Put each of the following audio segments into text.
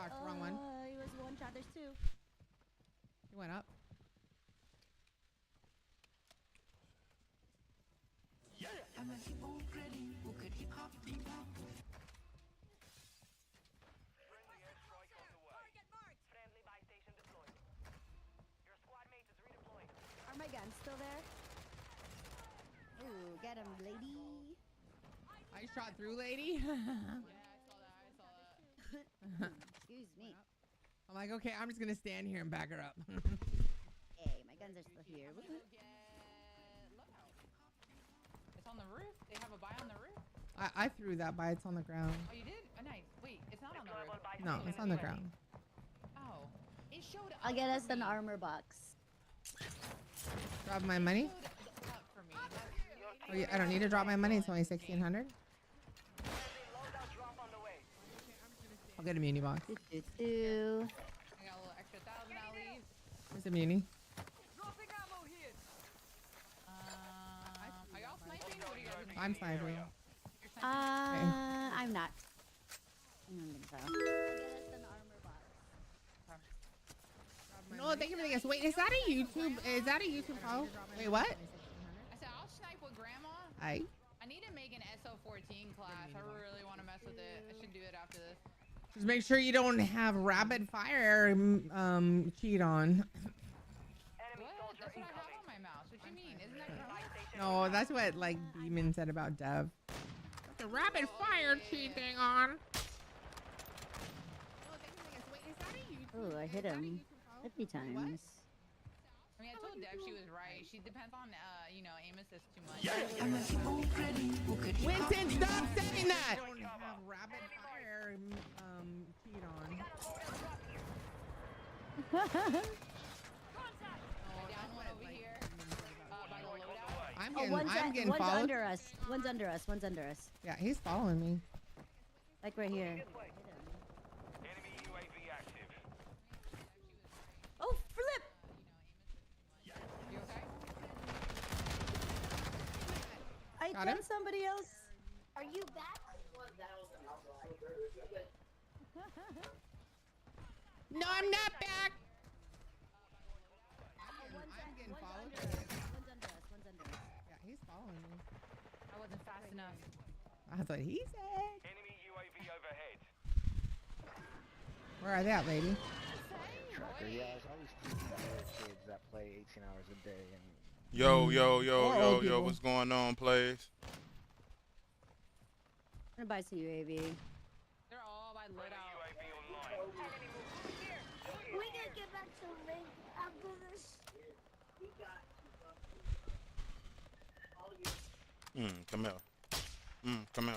gosh, wrong one. He was one shot. There's two. He went up. Yeah. I'm a hip hop ready. Who could hip hop be wrong? Friendly airstrike on the way. Target marked. Friendly buy station deployed. Your squad mate is redeployed. Are my guns still there? Ooh, get him, lady. I shot through, lady. Yeah, I saw that. Excuse me. I'm like, okay, I'm just gonna stand here and back her up. Hey, my guns are still here. I'm gonna go get loadout. It's on the roof. They have a buy on the roof. I threw that by. It's on the ground. Oh, you did? Oh, nice. Wait, it's not on the roof. No, it's on the ground. Oh, it showed up. I'll get us for an me. armor box. Drop my money. It showed up for me. Oh, yeah, I don't need to drop my money. It's only 1,600. Loadout drop on the way. I'll get a muni box. Do. I got a little extra 1,000 at least. There's a muni. Dropping ammo here. Are y'all sniping? What are you guys doing? I'm sniping. You're sniping? I'm not. I'm gonna go. I'll get us an armor box. No, thank you for the guess. Wait, is that a YouTube? Is that a YouTube call? Wait, what? I said I'll snipe with grandma. I I need to make an SO14 class. I really want to mess with it. I should do it after this. just make sure you don't have rapid fire cheat on. Enemy What? soldier That's what I have incoming. on my mouse. What you mean? Isn't that Buy correct? station No, that's what like Demon said about Dev. The rapid fire cheating on. Ooh, I hit him 50 times. I mean, I told Deb she was right. She depends on, you know, aim assist too much. Yeah. I'm a hip hop ready. Who could hip hop Winston, be stop wrong? saying that. Don't have rapid fire cheat on. Down one over here. By the loadout. I'm Oh, getting, I'm getting one's followed. under us. One's under us. One's under us. Yeah, he's following me. Like right here. Enemy UAV active. Oh, flip! You okay? I Got killed him? somebody else. Are you back? No, I'm not back. One's I'm getting one's followed. under us. One's under us. One's under us. Yeah, he's following me. I wasn't fast enough. That's what he said. Enemy UAV overhead. Where are they at, lady? Tracker, yeah, there's always kids that play 18 hours a day, and Yo, Or old people. what's going on, plays? I'm gonna buy some UAV. They're all by Friendly loadout. UAV online. We gotta get back to ring after this. Come here. Come here.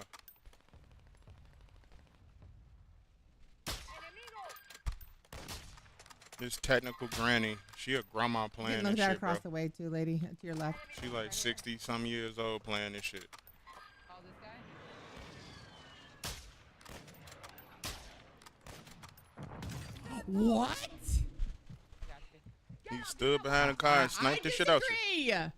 This technical granny, she a grandma playing Getting this looked at shit, bro. across the way too, lady. To your left. She like 60 some years old playing this shit. Oh, this guy? What? Gotcha. He stood behind the car and sniped the shit out you. This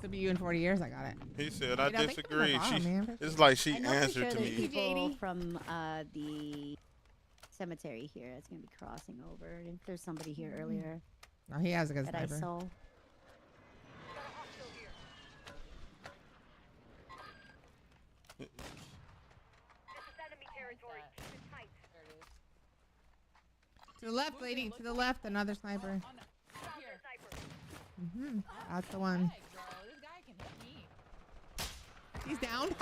will be you in 40 years. I got it. He said, I Wait, I think disagree. I'm She, man. it's like she I know for answered sure to there's me. people JD. from the cemetery here that's gonna be crossing over. If there's somebody here earlier No, he has a good that I sniper. saw. This is enemy territory. Keep it tight. There it is. To the left, lady. To the left, another sniper. On the, here. Mm-hmm. That's the one. Heck, bro. This guy can hit me. He's down. Nice.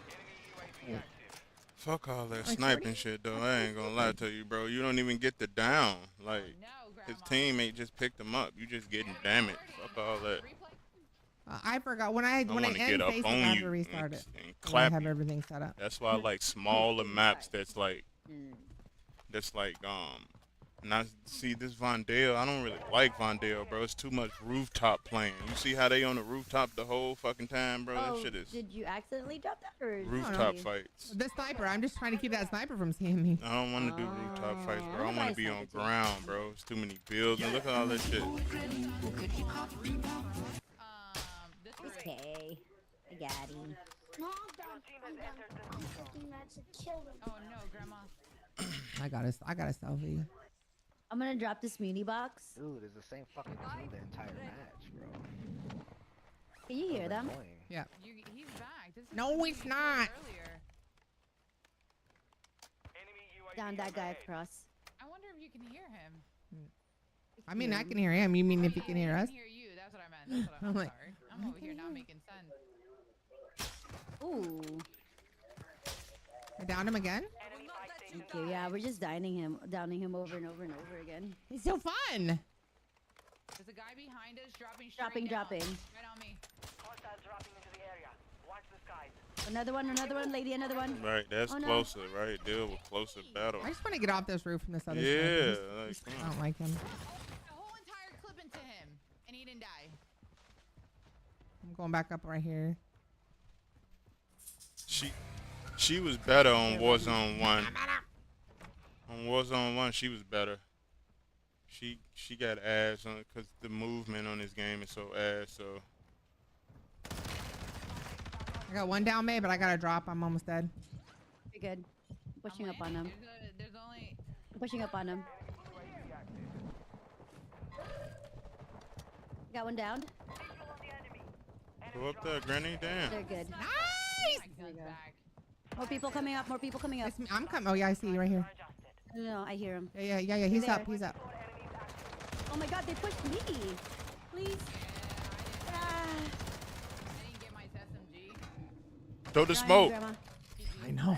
Enemy UAV active. Fuck all that Like sniping shit, though. I ain't gonna lie to you, bro. You don't even get the down. Like, No, his grandma. teammate just picked him up. You just getting damaged. Fuck all that. Replay? I forgot when I I when I want to end get up Facebook, I on have you to restart it. and When I clap have you. everything set up. That's why I like smaller maps. That's like Mm. Not see this Vondale. I don't really like Vondale, bro. It's too much rooftop playing. You see how they on the rooftop the whole fucking time, bro? Oh, That shit is did you accidentally drop that or? rooftop you- fights. The sniper. I'm just trying to keep that sniper from seeing me. I don't want to do rooftop fights, Oh, bro. I want nice to be on sniper too. ground, bro. It's too many builds. And look at all that shit. This room. Okay, I got him. No, that to kill him. Oh no, Grandma. I got a selfie. I'm gonna drop this muni box. Dude, it's the same fucking team the entire match, bro. Can you hear them? Annoying. Yeah. He's back. This is No, the dude it's you killed not. Earlier. Enemy UAV Down that guy overhead. across. I wonder if you can hear him. I mean, I can hear him. You mean if he can hear us? I can hear you. That's what I meant. That's what I'm I'm like, sorry. I'm over here not making sense. Ooh. I downed him again. Enemy buy station Okay, yeah, we're just downing him over and over and over again. He's so fun. There's a guy behind us dropping straight Dropping, down. dropping. Right on me. Hostiles dropping into the area. Watch the skies. Another one, lady, another one. Right, that's Oh, no. closer, right? Deal with closer battle. I just want to get off this roof from this other Yeah, side. I like, just- come I on. don't like him. The whole entire clip into him, and he didn't die. I'm going back up right here. She was better on Warzone 1. On Warzone 1, she was better. She got ass on it because the movement on this game is so ass. So I got one down, May, but I got to drop. I'm almost dead. You're good. Pushing I'm up on landing. him. There's only. Pushing up on him. Got one down. Visual on the enemy. go up there, Granny. Damn. They're good. Nice! My gun's back. More people coming up. More people coming up. It's me. I'm coming. Oh, yeah, I see you right here. Adjusted. No, I hear him. Yeah. He's There. up. He's up. Four enemies active. Oh my god, they pushed me. Please. Ah. I didn't get my SMG. Throw the Trying, smoke. Grandma. I know. 25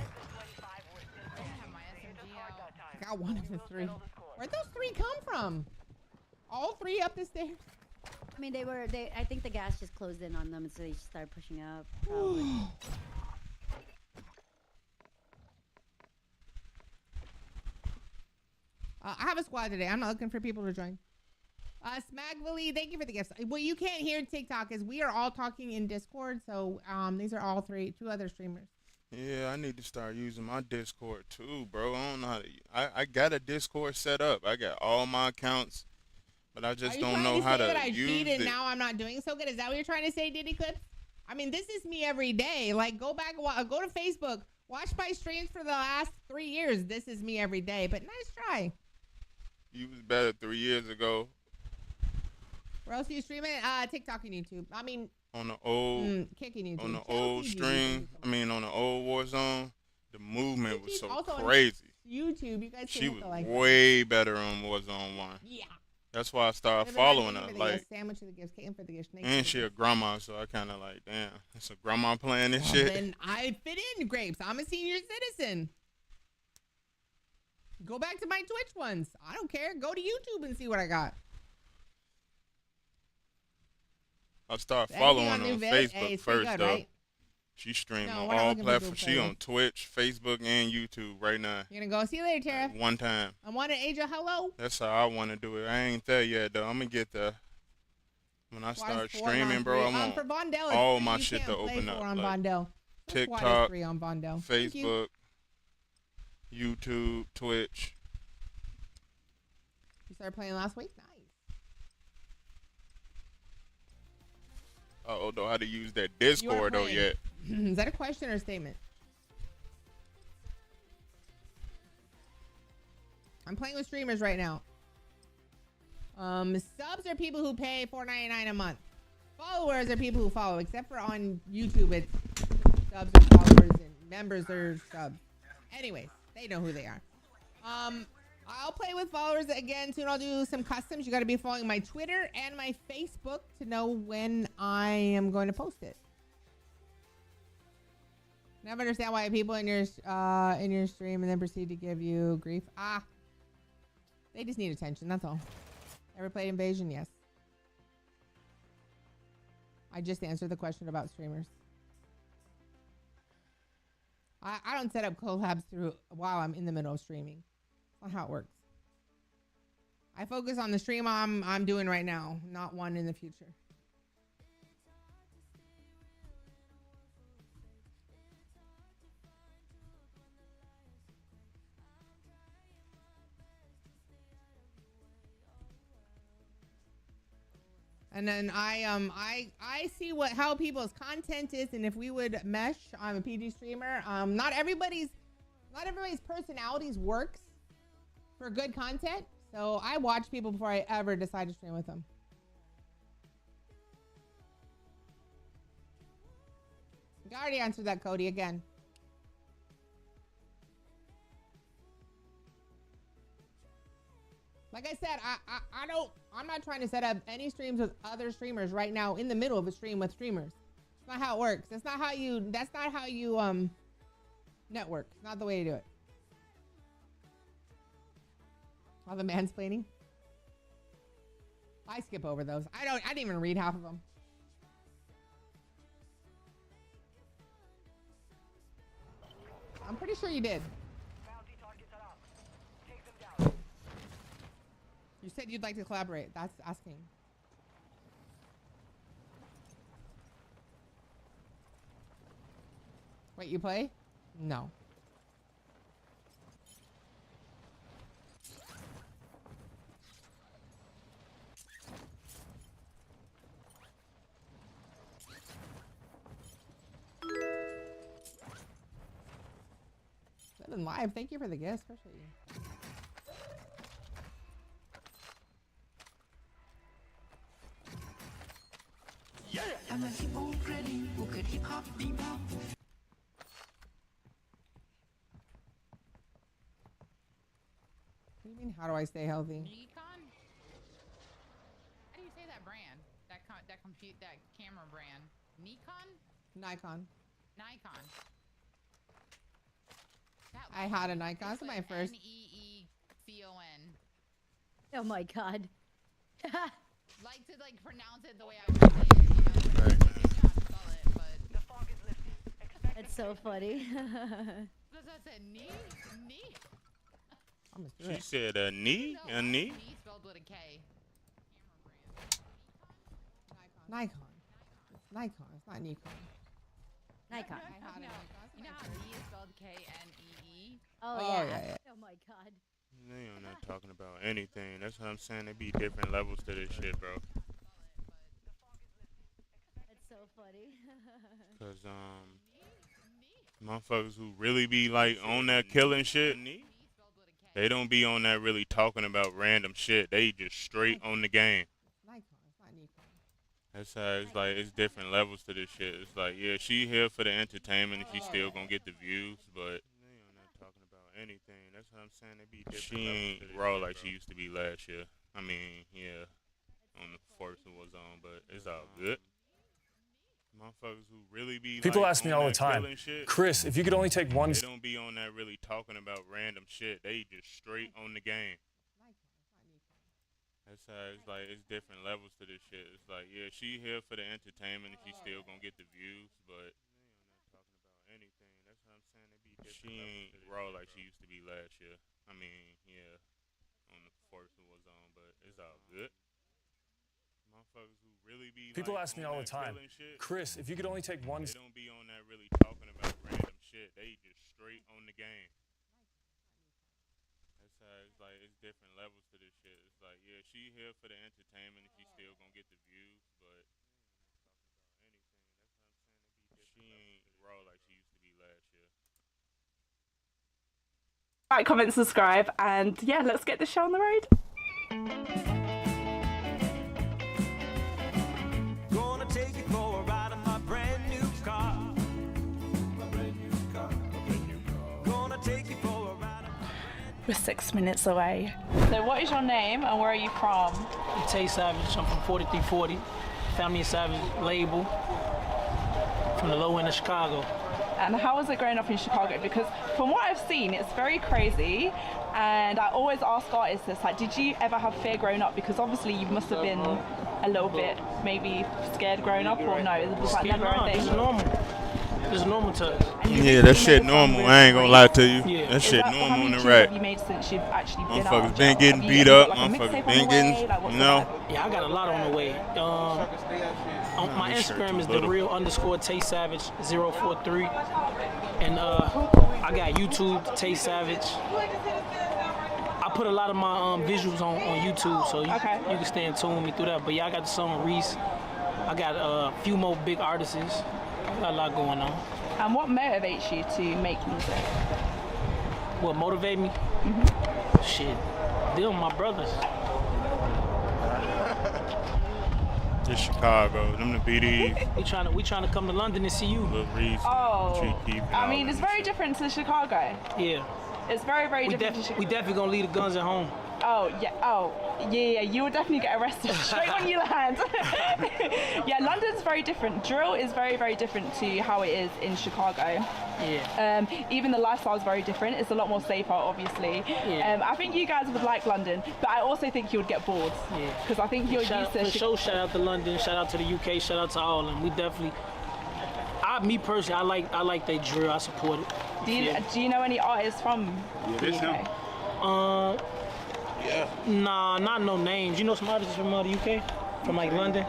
were still I didn't have my SMG hard out. that time. I got one of the We'll three. settle the score. Where'd those three come from? All three up the stairs? I mean, I think the gas just closed in on them, and so they just started pushing up. Probably. I have a squad today. I'm not looking for people to join. Smagvally, thank you for the gifts. What you can't hear in TikTok is we are all talking in Discord. So these are all two other streamers. Yeah, I need to start using my Discord too, bro. I don't know how to. I got a Discord set up. I got all my accounts, but I just don't know how to that I use cheated it. now I'm not doing so good? Is that what you're trying to say, Diddy Clips? I mean, this is me every day. Like, go back, go to Facebook, watch my streams for the last 3 years. This is me every day. But nice try. You was better 3 years ago Where else do you stream it? TikTok and YouTube. I mean, on the old kicking YouTube. on the Chelsea old YouTube. stream. I mean, on the old Warzone, the movement was She's so also on crazy. YouTube. You guys She can was also like way better on Warzone 1. Yeah. That's why I started Everybody, following thank her. you for the Like, gifts. Sandwich for the gifts. Caitlin for the gifts. Thank and you. she a grandma, so I kind of like, damn, it's a grandma playing this Well, shit. then I fit in, Grapes. I'm a senior citizen. Go back to my Twitch ones. I don't care. Go to YouTube and see what I got. I start Anything following on her new on vid? Facebook Hey, it's pretty first, good, though. right? She stream No, on we're not all looking for platforms. She Google. on Twitch, Facebook, and YouTube right now. You're gonna go. See you later, Tara. One time. I want to Asia. Hello. That's how I want to do it. I ain't there yet, though. I'm going to get there. When I Squad start is 4 streaming, on bro, 3. I want for Vondell, it's all 3. my You shit can't to play open 4 up, on like Vondell. The squad is TikTok, 3 on Vondell. Thank you. Facebook, YouTube, Twitch. You started playing last week. Nice. I don't know how to use that You are Discord, though, playing. yet. Is that a question or a statement? I'm playing with streamers right now. Subs are people who pay $4.99 a month. Followers are people who follow, except for on YouTube, it's subs or followers and members or subs. Anyways, they know who they are. I'll play with followers again soon. I'll do some customs. You got to be following my Twitter and my Facebook to know when I am going to post it. Never understand why people in your stream and then proceed to give you grief. They just need attention. That's all. Ever played Invasion? Yes. I just answered the question about streamers. I don't set up collabs while I'm in the middle of streaming. That's not how it works. I focus on the stream I'm doing right now, not one in the future. And then I see how people's content is, and if we would mesh, I'm a PG streamer. Not everybody's Not everybody's personalities works for good content. So I watch people before I ever decide to stream with them. You already answered that, Cody, again. Like I said, I'm not trying to set up any streams with other streamers right now in the middle of a stream with streamers. It's not how it works. That's not how you network. It's not the way to do it. All the mansplaining. I skip over those. I didn't even read half of them. I'm pretty sure you did. You said you'd like to collaborate. That's asking. Wait, you play? No. Living live. Thank you for the gift. Appreciate you. I'm a hip already. Who could hip hop be more? What do you mean? How do I stay healthy? Nikon? How do you say that brand? That camera brand? Nikon? Nikon. Nikon. I had a Nikon. That's my first. Neecon. Oh my god. Like to pronounce it the way I would say it. You know, I don't know how to spell it, but The fog is lifting. Expect That's so funny. does that say knee? Knee? I'm gonna do She it. said a knee, a knee. Knee spelled with a K. Nikon. It's Nikon. It's not Nikon. Nikon. I had a Nikon. You know how knee is spelled Knee? Oh, Oh, yeah. yeah. Oh my god. They are not talking about anything. That's what I'm saying. There be different levels to this shit, bro. That's so funny. Cause motherfuckers who really be on that killing shit, they don't be on that really talking about random shit. They just straight on the game. Nikon. It's not Nikon. That's how it's it's different levels to this shit. It's yeah, she here for the entertainment and she still gonna get the views, but they are not talking about anything. That's what I'm saying. They be different. She ain't raw like she used to be last year. I mean, yeah, on the first it was on, but it's all good. Motherfuckers who really be People ask me all the time, shit, Chris, if you could only take one. they don't be on that really talking about random shit. They just straight on the game. That's how it's it's different levels to this shit. It's yeah, she here for the entertainment and she still gonna get the views, but they are not talking about anything. That's what I'm saying. They be different. She ain't raw like she used to be last year. I mean, yeah, on the first it was on, but it's all good. Motherfuckers who really be People ask me all the time, shit, Chris, if you could only take one. they don't be on that really talking about random shit. They just straight on the game. That's how it's different levels to this shit. It's yeah, she here for the entertainment and she still gonna get the views, but she ain't raw like she used to be last year. Like, comment, subscribe, and yeah, let's get this show on the road. Gonna take you for a ride in my brand new car. Gonna take you for a ride. We're 6 minutes away. So what is your name and where are you from? Tay Savage, I'm from 4340, Family Savage label, from the low end of Chicago. And how was it growing up in Chicago? Because from what I've seen, it's very crazy. And I always ask artists this, did you ever have fear growing up? Because obviously you must have been a little bit maybe scared growing up, or no? It was never a thing. This is normal. This is normal to us. Yeah, that shit normal. I ain't gonna lie to you. Yeah. That shit How normal many in the tunes rap. have you made since you've actually been out Motherfuckers of been jail? getting Have you beat got, up. like, a Motherfuckers mixtape on been the getting, way? Like, what's you the know. vibe? Yeah, I got a lot on the way. On my this shirt Instagram too is the little. real _ Tay Savage 043, and I got YouTube Tay Savage. I put a lot of my visuals on YouTube, so you can stay in tune with me through that. But yeah, I got the song with Reese. I got a few more big artists. Got a lot going on. And what motivates you to make music? What motivate me? Shit, them my brothers. Just Chicago, them the BDs. We trying to come to London and see you. Little Reese, Oh, Tree Keith, I mean, it's very different to Chicago. Yeah. It's very, very different to We Chicago. definitely gonna leave the guns at home. Oh, yeah, you will definitely get arrested straight when you land. Yeah, London's very different. Drill is very, very different to how it is in Chicago. Yeah. Even the lifestyle is very different. It's a lot more safer, obviously. Yeah. I think you guys would like London, but I also think you would get bored. Yeah. Because I think you're used to... For sure, shout out to London, shout out to the UK, shout out to all of them. We definitely... Me personally, I like they drill. I support it. Do you know any artists from the UK? Nah, not no names. You know some artists from the UK? From like London?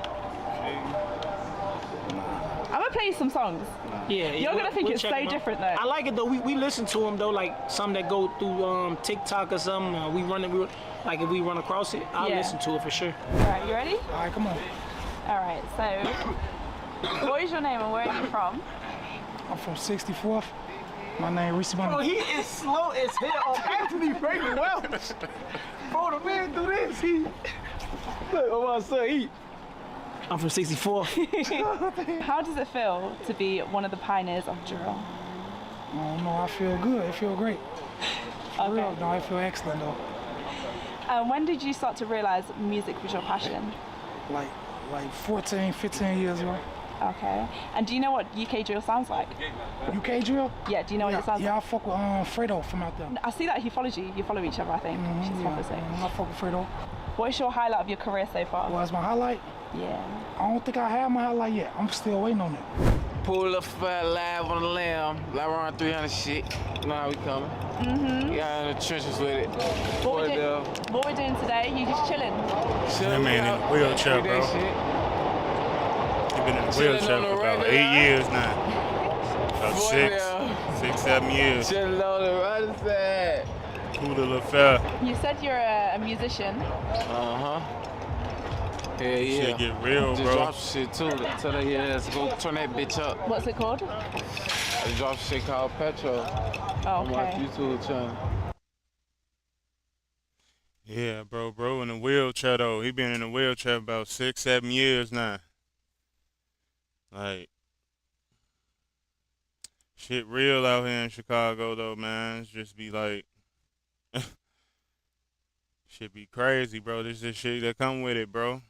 I'm gonna play you some songs. Yeah. You're gonna think it's so different though. I like it though. We listen to them though, like some that go through TikTok or something. We run it. Like if we run across it, I'll listen to it for sure. All right, you ready? All right, come on. All right, so what is your name and where are you from? I'm from 64th. My name Reese Bunny. Bro, he is slow as hell. Anthony Franklin Welch. Bro, the man do this. Look, what I say? I'm from 64. How does it feel to be one of the pioneers of drill? I don't know, I feel good. I feel great. For real, no, I feel excellent though. When did you start to realize music was your passion? Like 14, 15 years ago. Okay. And do you know what UK drill sounds like? UK drill? Yeah, do you know what it sounds like? Yeah, I fuck with Fredo from out there. I see that he follows you. You follow each other, I think. She's I fuck with Fredo. What is your highlight of your career so far? What's my highlight? Yeah. I don't think I have my highlight yet. I'm still waiting on it. Pull up live on the lamb, like around 300 shit. You know how we coming. Mm-hmm. Yeah, in the trenches with it. What we're doing today, you just chilling? That man in a wheelchair, bro. He been in a wheelchair for about 8 years now. About 6, 7 years. Chilling on the right side. Cool little affair. You said you're a musician. Uh-huh. Yeah, yeah. Shit get real, just bro. Drop shit too. Tell her, yeah, let's go turn that bitch up. What's it called? I dropped shit called Petro. Oh, on my YouTube channel. Yeah, bro in a wheelchair though. He been in a wheelchair about 6, 7 years now. Like, shit real out here in Chicago though, man. It's just be like, shit be crazy, bro. This is shit that come with it, bro.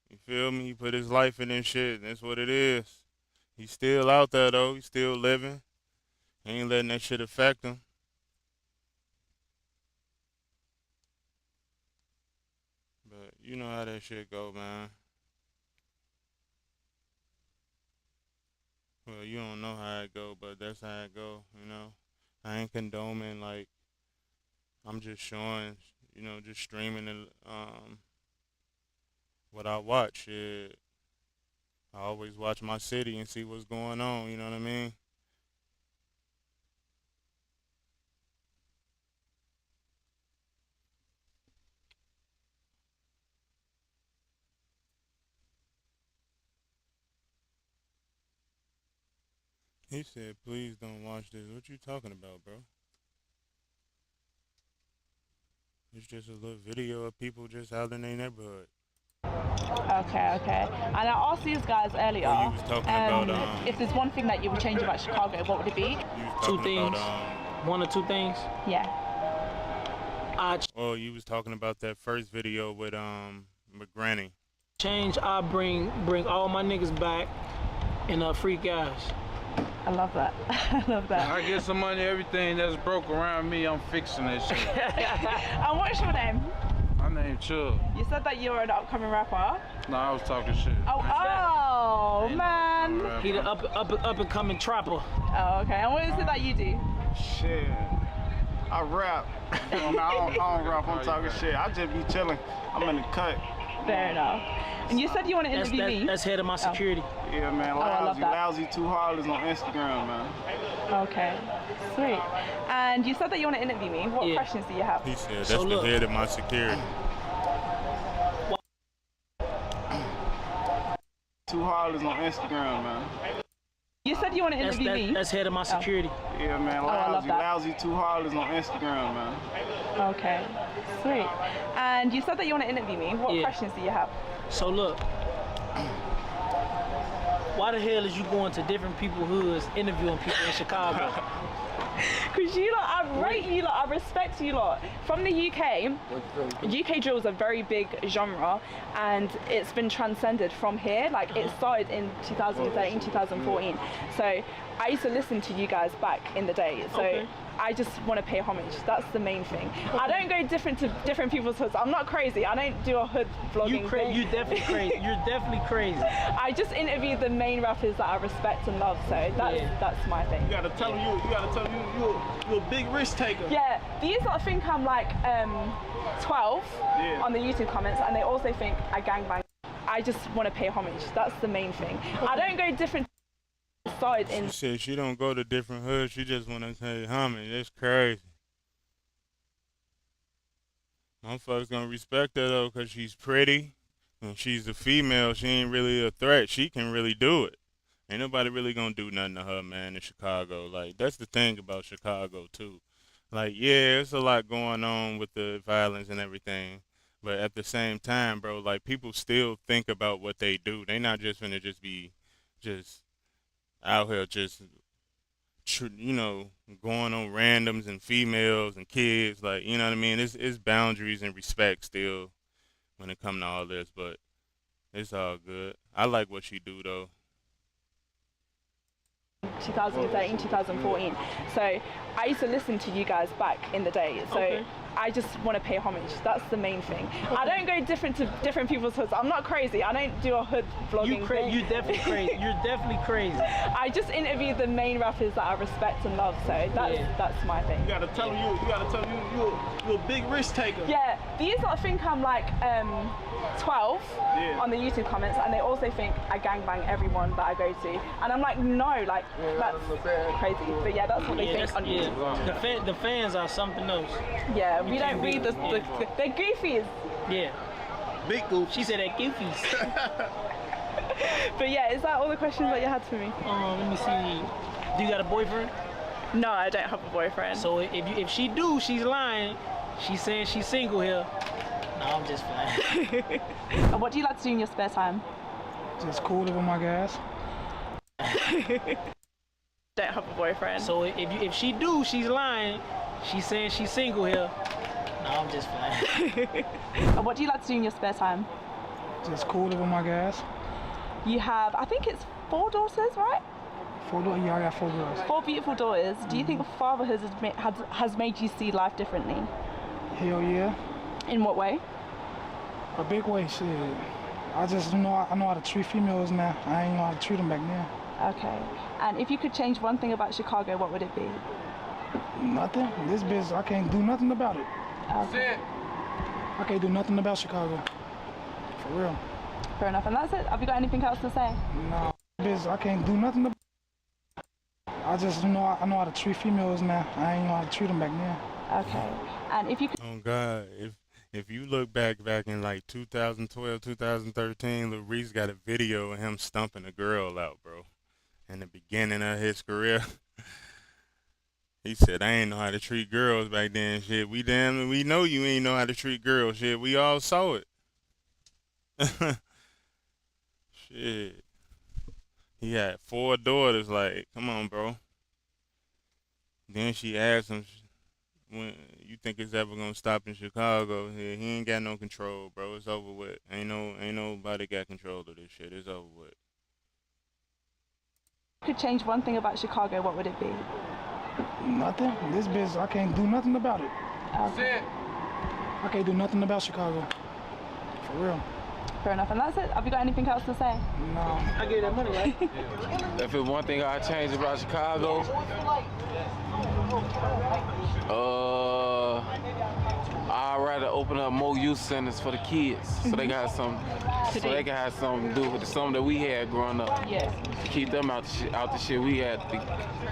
You feel me? He put his life in this shit, and that's what it is. He's still out there though. He's still living. He ain't letting that shit affect him. But you know how that shit go, man. Well, you don't know how it go, but that's how it go, you know. I ain't condoning, like, I'm just showing, you know, just streaming what I watch. Shit. I always watch my city and see what's going on, you know what I mean? He said, please don't watch this. What you talking about, bro? It's just a little video of people just out in their neighborhood. Okay. And I asked these guys earlier, you was talking about, if there's one thing that you would change about Chicago, what would it be? Two things. One or two things? Yeah. Well, you was talking about that first video with McGranny. Change, I bring all my niggas back and free guys. I love that. I love that. I get some money, everything that's broke around me, I'm fixing that shit. And what's your name? My name Chubb. You said that you're an upcoming rapper. No, I was talking shit. Oh man. He the up and coming trapper. Oh, okay. And what is it that you do? Shit. I rap. No, I don't rap, I'm talking shit. I just be chilling. I'm in the cut. Fair enough. And you said you want to interview me? That's head of my security. Yeah, man. Lousy Too Hard is on Instagram, man. Okay. Sweet. And you said that you want to interview me. What questions do you have? He said, that's the head of my security. Too Hard is on Instagram, man. You said you want to interview me. That's head of my security. Yeah, man. I love that. Lousy Too Heartless on Instagram, man. Okay, sweet. And you said that you want to interview me. What questions do you have? So look, why the hell is you going to different people's hoods interviewing people in Chicago? Because you lot, I rate you lot, I respect you lot. From the UK drill is a very big genre, and it's been transcended from here. Like, it started in 2013, 2014. So I used to listen to you guys back in the day. So I just want to pay homage. That's the main thing. I don't go to different people's hoods. I'm not crazy. I don't do a hood vlogging thing. You're definitely crazy. You're definitely crazy. I just interview the main rappers that I respect and love. So that's my thing. You gotta tell them you're a big risk taker. Yeah, these lot think I'm like 12 on the YouTube comments, and they also think I gangbang. I just want to pay homage. That's the main thing. I don't go different. She said she don't go to different hoods. She just want to say homage. That's crazy. Motherfuckers gonna respect her though, cause she's pretty and she's a female. She ain't really a threat. She can really do it. Ain't nobody really gonna do nothing to her, man, in Chicago. Like, that's the thing about Chicago too. Like, yeah, there's a lot going on with the violence and everything, but at the same time, bro, like, people still think about what they do. They not just gonna just be out here you know, going on randoms and females and kids. Like, you know what I mean? It's boundaries and respect still when it come to all this, but it's all good. I like what she do though. 2013, 2014. So I used to listen to you guys back in the day. So I just want to pay homage. That's the main thing. I don't go to different people's hoods. I'm not crazy. I don't do a hood vlogging thing. You're definitely crazy. You're definitely crazy. I just interview the main rappers that I respect and love. So that's my thing. You gotta tell them you're a big risk taker. Yeah, these lot think I'm like 12 on the YouTube comments, and they also think I gangbang everyone that I go to. And I'm like, no, like, that's crazy. But yeah, that's what they think on YouTube. The fans are something else. Yeah, we don't read they're goofies. Yeah. Big goof. She said they're goofies. But yeah, is that all the questions that you had for me? Let me see. Do you got a boyfriend? No, I don't have a boyfriend. So if she do, she's lying. She's saying she's single here. No, I'm just playing. And what do you like to do in your spare time? Just cool over my gas. Don't have a boyfriend. So if she do, she's lying. She's saying she's single here. No, I'm just playing. And what do you like to do in your spare time? Just cool over my gas. You have, I think it's 4 daughters, right? 4 daughters? Yeah, I got 4 girls. 4 beautiful daughters. Do you think fatherhood has made you see life differently? Hell yeah. In what way? A big way, shit. I know how to treat females now. I ain't know how to treat them back then. Okay. And if you could change one thing about Chicago, what would it be? Nothing. This bitch, I can't do nothing about it. Okay. I can't do nothing about Chicago. For real. Fair enough. And that's it? Have you got anything else to say? No. Bitch, I can't do nothing about it. I know how to treat females now. I ain't know how to treat them back then. Okay. And if you could... Oh, God. If you look back in like 2012, 2013, Lil Reese got a video of him stumping a girl out, bro. In the beginning of his career. He said, I ain't know how to treat girls back then, shit. We know you ain't know how to treat girls, shit. We all saw it. Shit. He had 4 daughters, like, come on, bro. Then she asked him, when you think it's ever gonna stop in Chicago? He ain't got no control, bro. It's over with. Ain't nobody got control of this shit. It's over with. If you could change one thing about Chicago, what would it be? Nothing. This bitch, I can't do nothing about it. Okay. I can't do nothing about Chicago. For real. Fair enough. And that's it? Have you got anything else to say? No. I gave that money, right? If it's one thing I change about Chicago, I'd rather open up more youth centers for the kids, so they got some, so they can have something to do with something that we had growing up. Yeah. Keep them out the shit we had to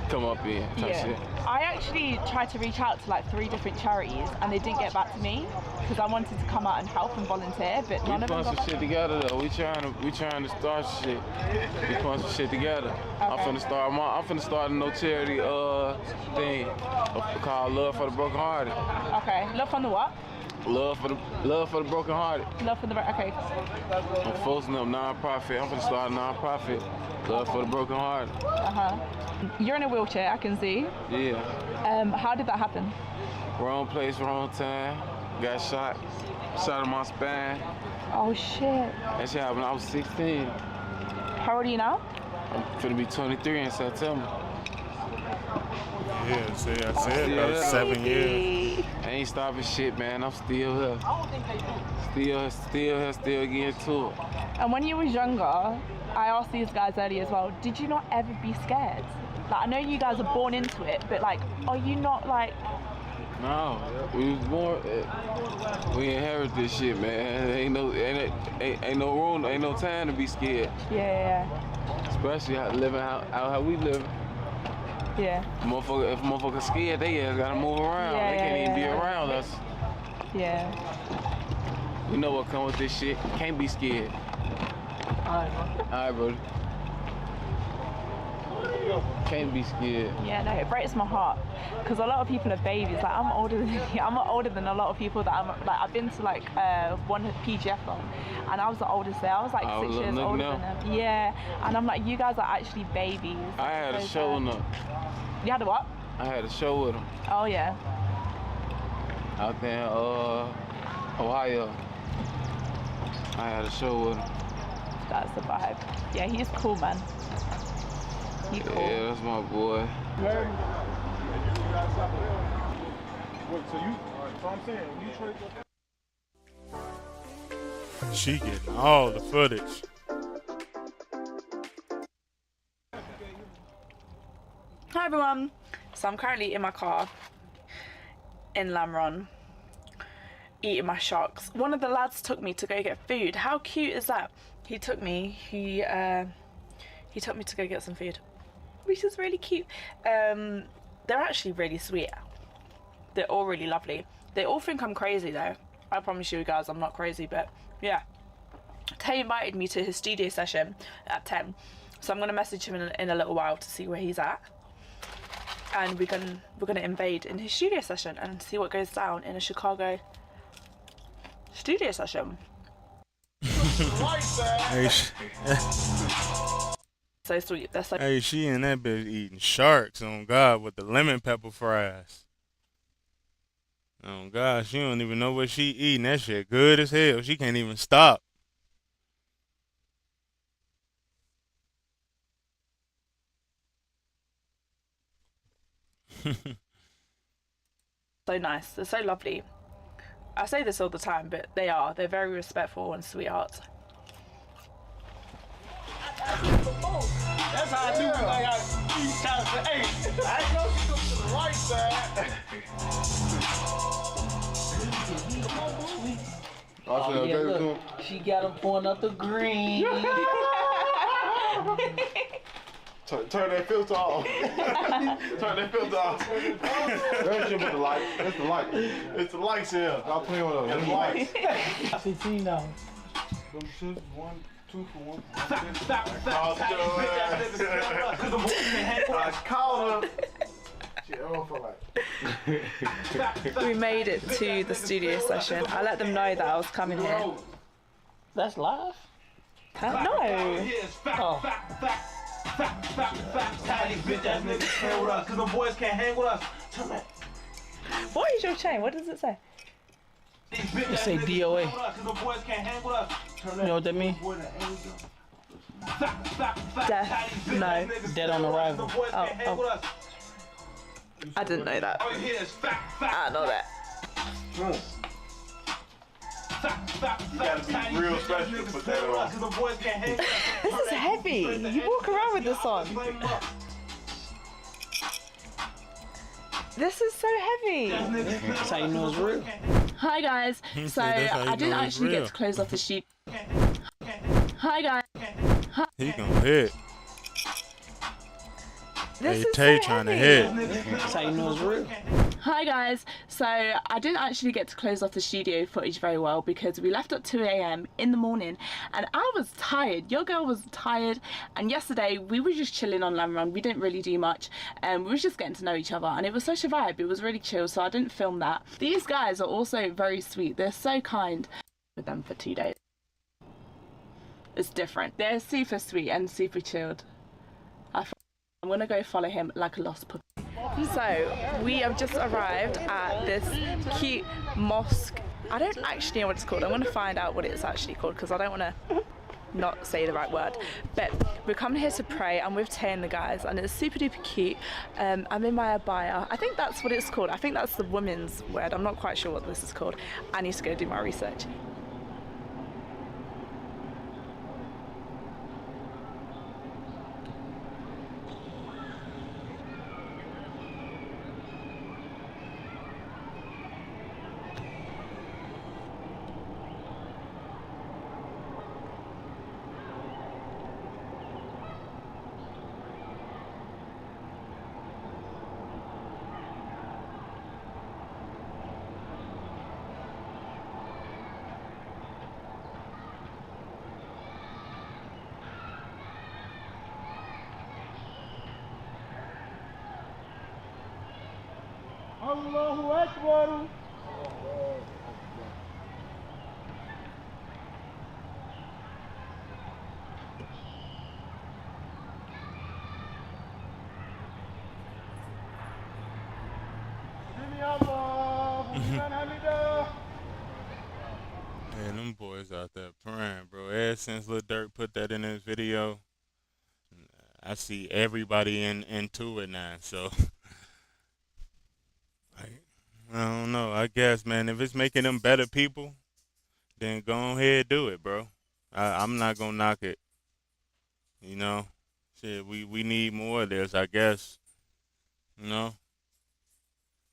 come up in. Type shit. I actually tried to reach out to like 3 different charities, and they didn't get back to me because I wanted to come out and help and volunteer, but none of them got some back shit to me. together though. We trying to start shit. We putting some shit together. Okay. I'm finna start a no charity thing called Love for the Broken Hearted. Okay. Love on the what? Love for the Broken Hearted. Love for the okay. I'm forcing up non-profit. I'm gonna start a non-profit. Love for the Broken Hearted. You're in a wheelchair, I can see. Yeah. How did that happen? Wrong place, wrong time. Got shot in my spine. Oh shit. That shit happened when I was 16. How old are you now? I'm finna be 23 in September. Yeah, see, I said about 7 years. I ain't stopping shit, man. I'm still here. Still getting to it. And when you was younger, I asked these guys earlier as well, did you not ever be scared? Like, I know you guys are born into it, but like, are you not like... No, we was born, we inherit this shit, man. Ain't no room, ain't no time to be scared. Yeah. Especially living out how we live. Yeah. If motherfuckers scared, they just gotta move around. They can't even be around us. Yeah. We know what comes with this shit. Can't be scared. Alright, bro. Can't be scared. Yeah, no, it breaks my heart because a lot of people are babies. Like I'm older than a lot of people that I've been to like one PGF on, and I was the oldest there. I was like 6 years older than them. Yeah, and I'm like, you guys are actually babies. I had a show with them. You had a what? I had a show with them. Oh yeah. Out there in Ohio. I had a show with him. That's the vibe. Yeah, he's cool, man. He's cool. Yeah, that's my boy. She getting all the footage. Hi everyone. So I'm currently in my car in Lamron eating my sharks. One of the lads took me to go get food. How cute is that? He took me to go get some food, which is really cute. They're actually really sweet. They're all really lovely. They all think I'm crazy though. I promise you guys I'm not crazy, but yeah. Tay invited me to his studio session at 10. So I'm gonna message him in a little while to see where he's at. And we're gonna invade in his studio session and see what goes down in a Chicago studio session. Hey, so sweet. They're so hey, she and that bitch eating sharks on God with the lemon pepper fries. Oh God, she don't even know what she eating. That shit good as hell. She can't even stop. so nice. They're so lovely. I say this all the time, but they are. They're very respectful and sweethearts. That's how I do when I got each time to 8. I know she goes to the right side. Oh, yeah, look, she got him pouring up the green. Turn that filter off. Turn that filter off. That's just with the light. That's the light. It's the lights here. I'll play with those. It's the lights. $15. Them shits, 1, 2 for 1. I called her. We made it to the studio session. I let them know that I was coming here. That's live? Huh? No. Oh. What is your chain? What does it say? It say DOA. You know what that means? Death. No. Dead on arrival. Oh. I didn't know that. I know that. You gotta be real special to put that on. This is heavy. You walk around with this on. This is so heavy. That's how you know it's real. Hi guys. He So said that's how you I didn't know it's actually real. get to close off the sheet. Hi guys. He gonna hit. This Hey, is Tay so trying to heavy. hit. That's how you know it's real. Hi guys. So I didn't actually get to close off the studio footage very well because we left at 2 a.m. in the morning and I was tired. Your girl was tired, and yesterday we were just chilling on Land Run. We didn't really do much and we were just getting to know each other, and it was such a vibe. It was really chill, so I didn't film that. These guys are also very sweet. They're so kind. With them for 2 days. It's different. They're super sweet and super chilled. I'm gonna go follow him like a lost puppy. So we have just arrived at this cute mosque. I don't actually know what it's called. I'm gonna find out what it's actually called because I don't want to not say the right word. But we're coming here to pray. I'm with Tay and the guys, and it's super duper cute. I'm in my abaya. I think that's what it's called. I think that's the women's word. I'm not quite sure what this is called. I need to go do my research. Allahu Akbar. Man, them boys out there praying, bro. Ever since Lil Durk put that in his video, I see everybody into it now. So, like, I don't know. I guess, man, if it's making them better people, then go ahead do it, bro. I'm not gonna knock it. You know, shit, we need more of this, I guess. You know,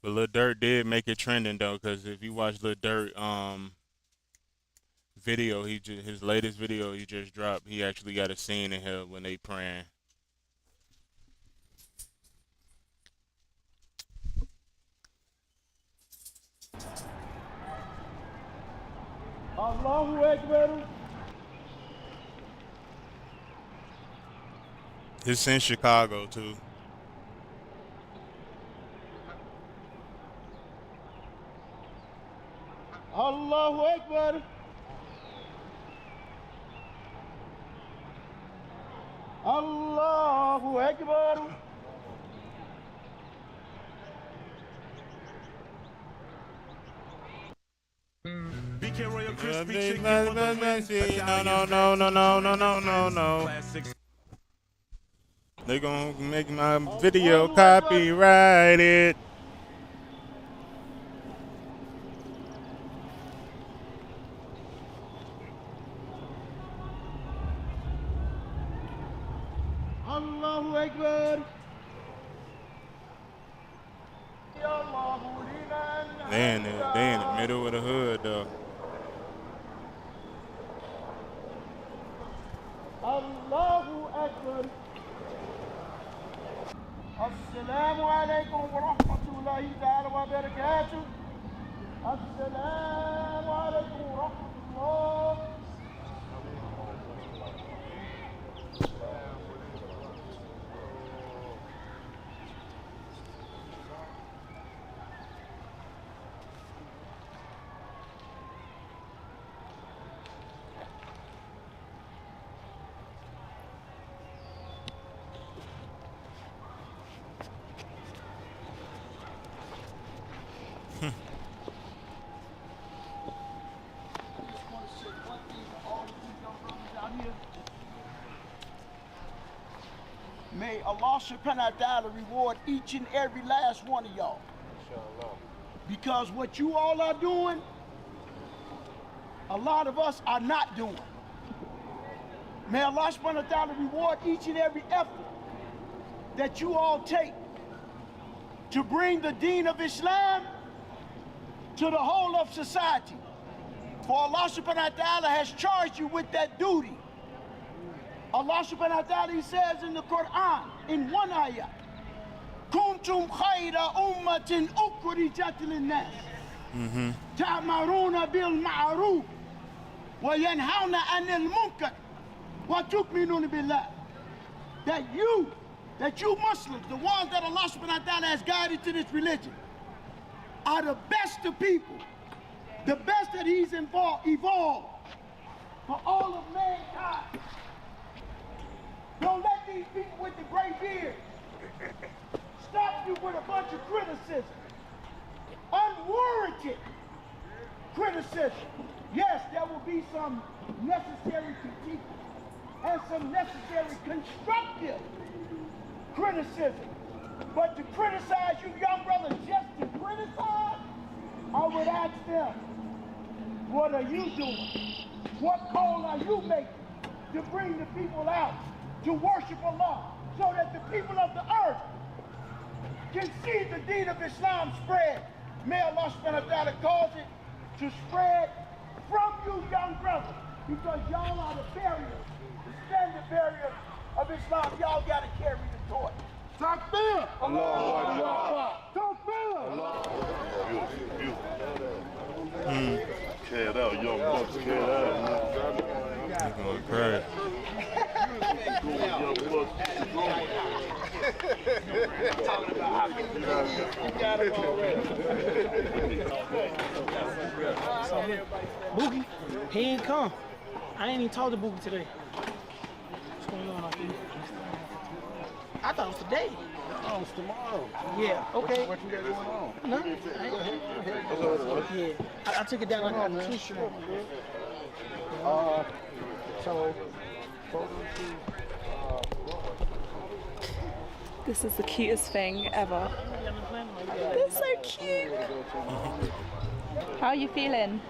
but Lil Durk did make it trending though, cause if you watch Lil Durk video, his latest video he just dropped, he actually got a scene in here when they praying. Allahu Akbar. It's in Chicago too. Allahu Akbar. Allahu Akbar. No. They gonna make my video copyrighted. Allahu Akbar. They in the middle of the hood though. Allahu Akbar. Assalamu alaikum wa rahmatullahi ta'ala wa barakatuh. Assalamu alaikum wa rahmatullah. May Allah subhanahu wa ta'ala reward each and every last one of y'all. Because what you all are doing, a lot of us are not doing. May Allah subhanahu wa ta'ala reward each and every effort that you all take to bring the deen of Islam to the whole of society. For Allah subhanahu wa ta'ala has charged you with that duty. Allah subhanahu wa ta'ala, he says in the Quran, in one ayah, Kuntum khayra ummatin ukhrijat lin-nas. Ta'maruna bil ma'ruf wa yanhauna 'anil munkar wa tu'minuna billah. That you Muslims, the ones that Allah subhanahu wa ta'ala has guided to this religion, are the best of people, the best that he's evolved for all of mankind. Don't let these people with the gray beard stop you with a bunch of criticism, unwarranted criticism. Yes, there will be some necessary critique and some necessary constructive criticism. But to criticize you young brothers just to criticize, I would ask them, what are you doing? What call are you making to bring the people out to worship Allah so that the people of the earth can see the deen of Islam spread? May Allah subhanahu wa ta'ala cause it to spread from you young brothers, because y'all are the barriers, the standard barriers of Islam. Y'all got to carry the torch. Takbir! Allah! Takbir! Carry it out, young bucks, carry it out. They're going crazy. Boogie, he ain't come. I ain't even talked to Boogie today. What's going on out there? I thought it was today. Oh, it's tomorrow. Yeah, okay. What you got going on? No. Yeah. I took it down like on the t-shirt. So, This is the cutest thing ever. They're so cute. How are you feeling?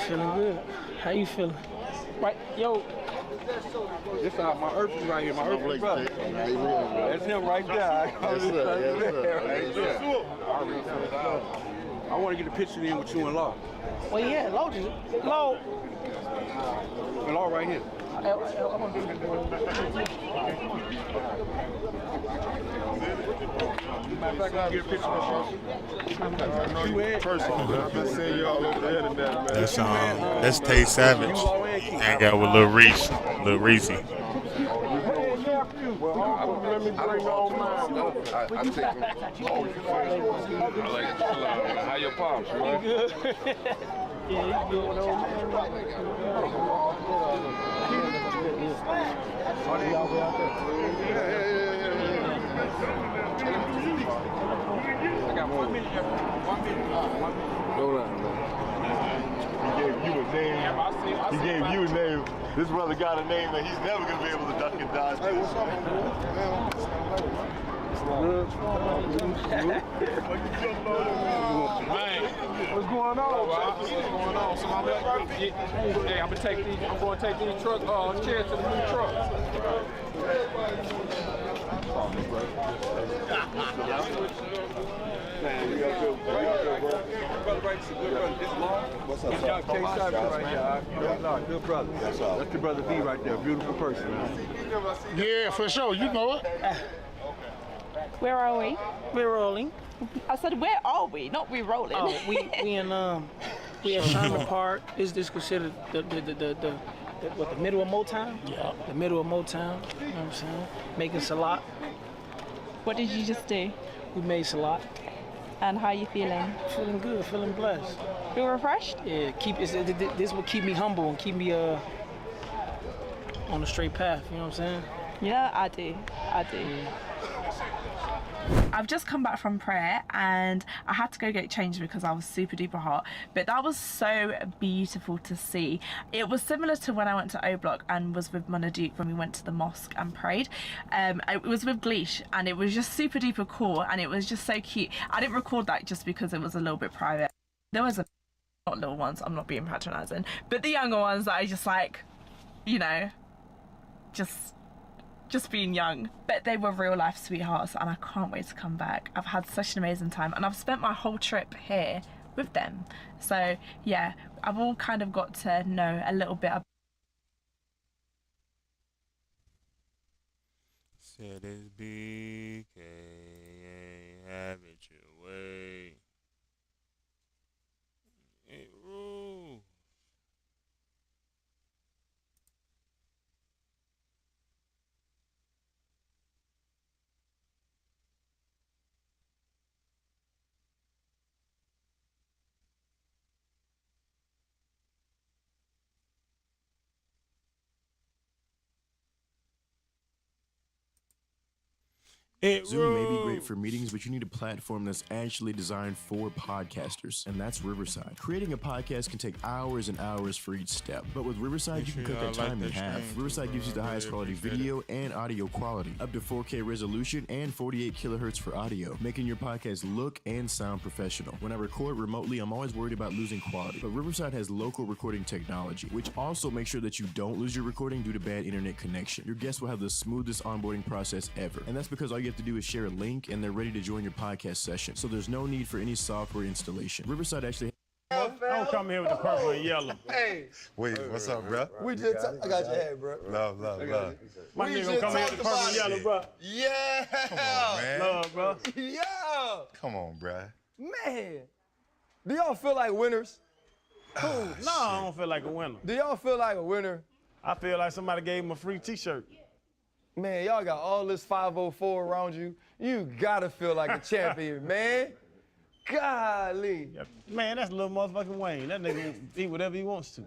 Feeling good. How you feeling? Right, yo. this is my Earth is right here, my Earth brother. That's him right there. I want to get a picture in with you and Law. Well, yeah, Law. And Law right here. Matter of fact, I'll get a picture of you. I know you in person, man. I've been seeing you all over there and that, man. That's Tay Savage. Hang out with Lil Reese. Lil Reese. Well, let me bring all mine. I take them. I like it. How your pops, man? Good. Yeah, you good, old I got 1 minute. 1 minute. Hold on, man. He gave you a name. He gave you a name. This brother got a name that he's never gonna be able to duck and dodge. Hey, what's up, man? What's going on? What's going on? Hey, I'm going to take these truck chairs to the new truck. Man, you got good, bro. Brother, right, good brother. This long. What's up, sir? Good brother. That's the brother D right there. Beautiful person, man. Yeah, for sure. You know it. Where are we? We're rolling. I said, where are we? Not we rolling. Oh, we at Sherman Park. Is this considered the middle of Motown? Yeah. The middle of Motown. You know what I'm saying? Making salat. What did you just do? We made salat. And how are you feeling? Feeling good. Feeling blessed. Feel refreshed? Yeah. This will keep me humble and keep me on the straight path. You know what I'm saying? Yeah, I do. Yeah. I've just come back from prayer and I had to go get changed because I was super duper hot, but that was so beautiful to see. It was similar to when I went to O Block and was with Mona Duke when we went to the mosque and prayed. It was with Gleesh and it was just super duper cool and it was just so cute. I didn't record that just because it was a little bit private. There was not little ones, I'm not being patronising, but the younger ones that I just like, you know, just being young, but they were real life sweethearts and I can't wait to come back. I've had such an amazing time and I've spent my whole trip here with them. So yeah, I've all kind of got to know a little bit about. Said it's BK, have it your way. It rules. Zoom may be great for meetings, but you need a platform that's actually designed for podcasters, and that's Riverside. Creating a podcast can take hours and hours for each step, but with Riverside, you can cut that time in half. Riverside gives you the highest quality video and audio quality, up to 4K resolution and 48 kilohertz for audio, making your podcast look and sound professional. When I record remotely, I'm always worried about losing quality, but Riverside has local recording technology, which also makes sure that you don't lose your recording due to bad internet connection. Your guests will have the smoothest onboarding process ever, and that's because all you have to do is share a link and they're ready to join your podcast session. So there's no need for any software installation. Riverside actually. I don't come here with the purple and yellow. Hey. Wait, what's up, bro? We just I got your head, bro. Love. My nigga gonna come here with the purple and yellow, bro. Yeah. Come on, man. Love, bro. Yeah. Come on, bro. Man. Do y'all feel like winners? No, I don't feel like a winner. Do y'all feel like a winner? I feel like somebody gave him a free t-shirt. Man, y'all got all this 504 around you. You gotta feel like a champion, man. Golly. Man, that's little motherfucking Wayne. That nigga eat whatever he wants to.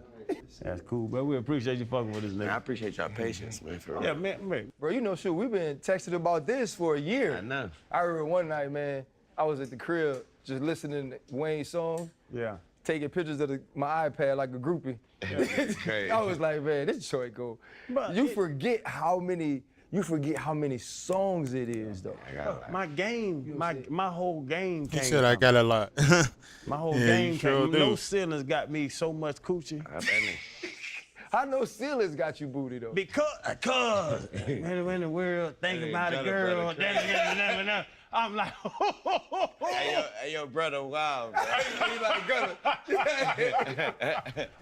That's cool, bro. We appreciate you fucking with this nigga. Man, I appreciate y'all patience, man. For real. Yeah, man. Bro, you know, shoot, we've been texting about this for a year. I know. I remember one night, man, I was at the crib just listening to Wayne's song. Yeah. Taking pictures of my iPad like a groupie. Yeah. I was like, man, this joint cool. You forget how many songs it is, though. My game, my whole game He came said I out. got a lot. My whole Yeah, game you sure came. do. No ceilings got me so much coochie. How no ceilings got you booty, though? Because when the world think about a girl, I'm like, Hey, yo, brother, wow,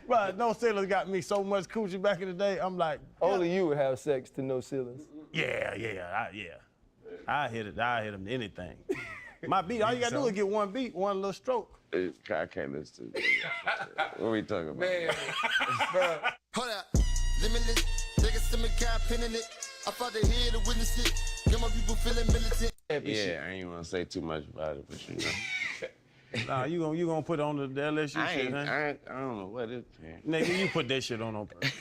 bro, no ceilings got me so much coochie back in the day. I'm like, only you would have sex to no ceilings. Yeah. I hit him to anything. My beat, all you gotta do is get one beat, one little stroke. I can't listen to that. What are we talking about? Man, bro. Hold up, limitless. Take a stomach cap, pinning it. I fought to hear to witness it. Get my people feeling militant. Yeah, I ain't want to say too much about it, but you know. Nah, you gonna put on the LSU shit, huh? I don't know what it is. Nigga, you put that shit on purpose.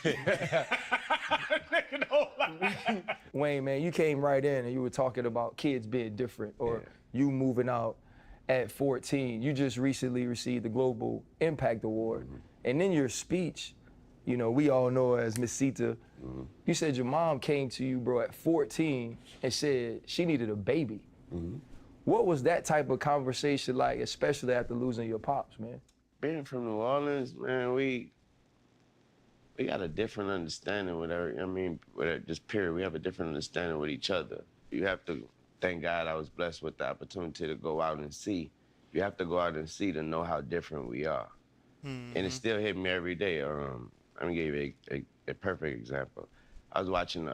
Wayne, man, you came right in and you were talking about kids being different or you moving out at 14. You just recently received the Global Impact Award. And in your speech, you know, we all know her as Miss Sita. You said your mom came to you, bro, at 14 and said she needed a baby. What was that type of conversation like, especially after losing your pops, man? Being from New Orleans, man, we got a different understanding with just period. We have a different understanding with each other. You have to thank God I was blessed with the opportunity to go out and see. You have to go out and see to know how different we are. And it still hit me every day. I'm gonna give you a perfect example. I was watching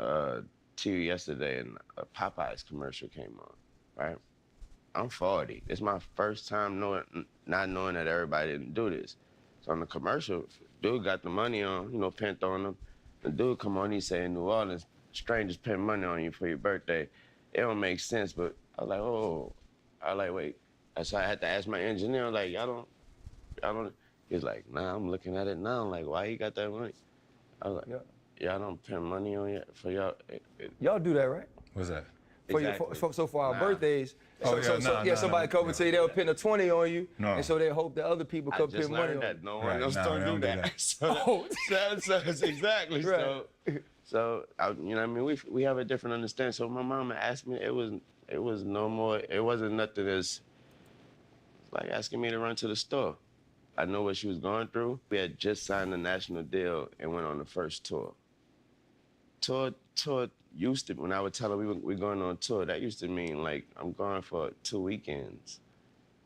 TV yesterday and a Popeyes commercial came on, right? I'm 40. It's my first time not knowing that everybody didn't do this. So on the commercial, dude got the money on, you know, pent on him. The dude come on, he say in New Orleans, strangers put money on you for your birthday. It don't make sense, but I was like, oh. I was like, wait. So I had to ask my engineer, like, y'all don't. He's like, nah, I'm looking at it now. I'm like, why you got that money? I was like, y'all don't put money on yet for y'all. Y'all do that, right? What's that? So for our birthdays, Oh, somebody come and say they'll pin a 20 on you, and so they hope that other people come pin money on you. No one else don't do that. So that's exactly right. So you know what I mean? We have a different understanding. So my mama asked me, it was no more, it wasn't nothing as like asking me to run to the store. I know what she was going through. We had just signed a national deal and went on the first tour. Tour used to, when I would tell her we're going on tour, that used to mean like I'm going for 2 weekends.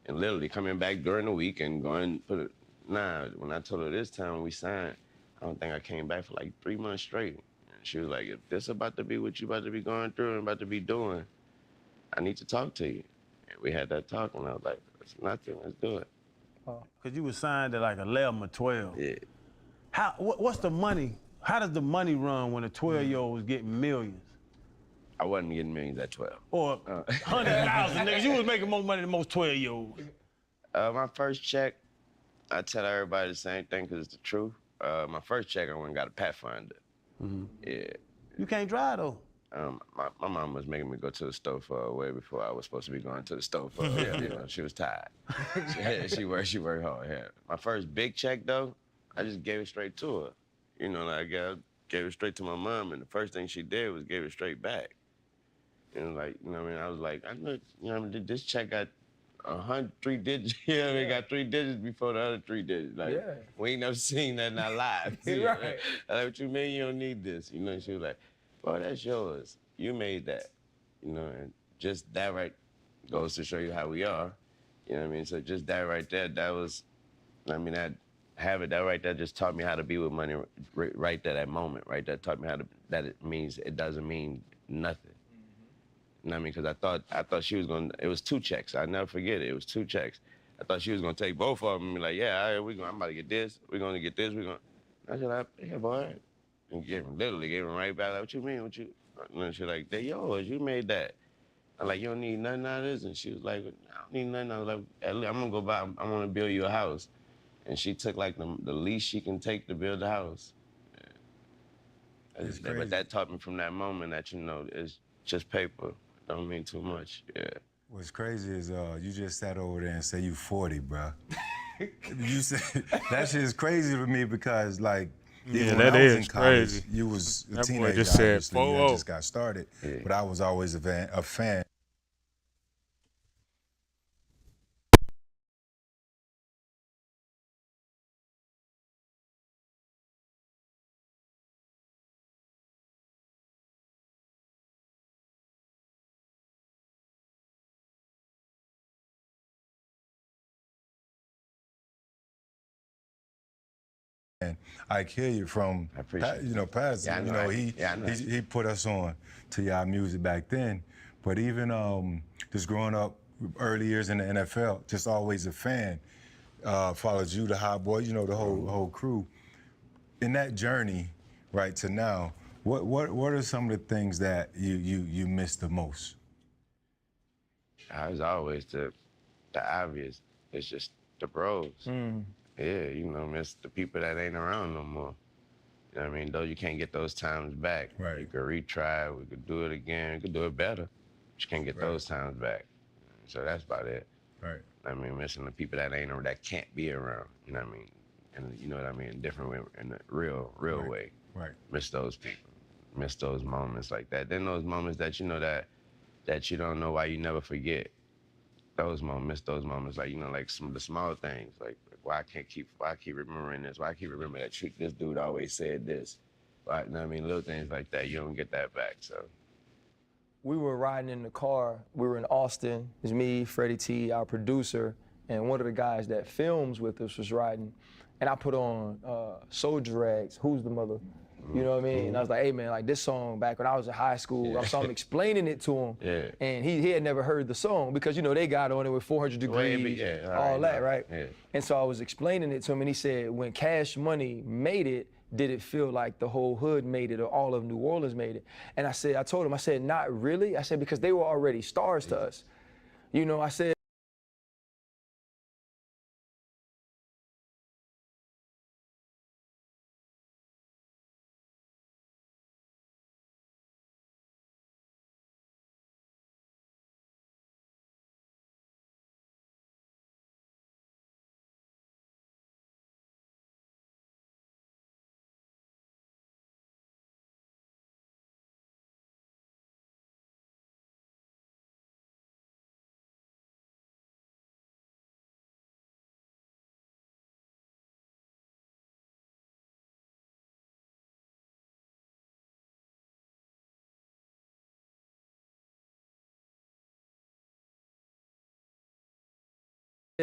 and literally coming back during the week and going put it. Nah, when I told her this time when we signed, I don't think I came back for like 3 months straight. And she was like, if this about to be what you about to be going through and about to be doing, I need to talk to you. And we had that talk, and I was like, it's nothing, let's do it. Cause you was signed at like 11 or 12. Yeah. What's the money? How does the money run when a 12-year-old was getting millions? I wasn't getting millions at 12. Or 100,000 niggas. You was making more money than most 12-year-olds. My first check, I tell everybody the same thing because it's the truth. My first check, I went and got a Pathfinder. Yeah. You can't drive though. My mom was making me go to the store for way before I was supposed to be going to the store for. Yeah, you know, she was tired. She worked hard. Yeah. My first big check though, I just gave it straight to her. You know, like I gave it straight to my mom, and the first thing she did was gave it straight back. And like, you know what I mean? I was like, I know, you know what I mean? This check got 3 digits. You know what I mean? Got 3 digits before the other 3 digits. Like, we ain't never seen that in our lives. Right. I like, what you mean you don't need this? You know, she was like, bro, that's yours. You made that. You know, and just that right goes to show you how we are. You know what I mean? So just that right there, that was, I mean, that right there just taught me how to be with money right there, that moment, right? That taught me how to, that it means, it doesn't mean nothing. You know what I mean? Because I thought she was going to, it was 2 checks. I'll never forget it. It was 2 checks. I thought she was going to take both of them and be like, yeah, all right, I'm about to get this. We're going to get this. I said, yeah, boy. And literally gave him right back. Like, what you mean? And then she like, they're yours. You made that. I'm like, you don't need nothing out of this? And she was like, I don't need nothing. I was like, I'm going to go buy, I want to build you a house. And she took like the least she can take to build the house. But that taught me from that moment that, you know, it's just paper. Don't mean too much, yeah. What's crazy is you just sat over there and say you 40, bro. You said, that shit is crazy to me because, like, yeah, when that I was is in college, crazy. You was a That boy teenager, just said obviously, you 4-0. just got started, but I was always a fan. And I hear you from, you know, Patterson. Yeah, I you know, know, he put us on to y'all music back then. But even just growing up early years in the NFL, just always a fan. Followed you, the Hot Boys, you know, the whole crew. In that journey, right to now, what are some of the things that you miss the most? As always, the obvious. It's just the bros. Yeah, you know, miss the people that ain't around no more. You know what I mean? Though you can't get those times back. Right. You could retry, we could do it again, we could do it better. But you can't get those times back. So that's about it. Right. I mean, missing the people that ain't, that can't be around. You know what I mean? And you know what I mean? Different way, in a real way. Right. Miss those people. Miss those moments like that. Then those moments that you know that you don't know why you never forget. Those moments, miss those moments, like, you know, like some of the small things, like why I keep remembering this, why I keep remembering that this dude always said this. Why, you know what I mean? Little things like that, you don't get that back, so. We were riding in the car, we were in Austin, it's me, Freddie T, our producer, and one of the guys that films with us was riding, and I put on Soldier Rags, Who's the Mother? You know what I mean? And I was like, hey man, like this song back when I was in high school, so I'm explaining it to him. Yeah. And he had never heard the song because, you know, they got on it with 400 degrees, all that, right? Yeah. And so I was explaining it to him and he said, when Cash Money made it, did it feel like the whole hood made it or all of New Orleans made it? And I told him, I said, not really. I said, because they were already stars to us. You know, I said,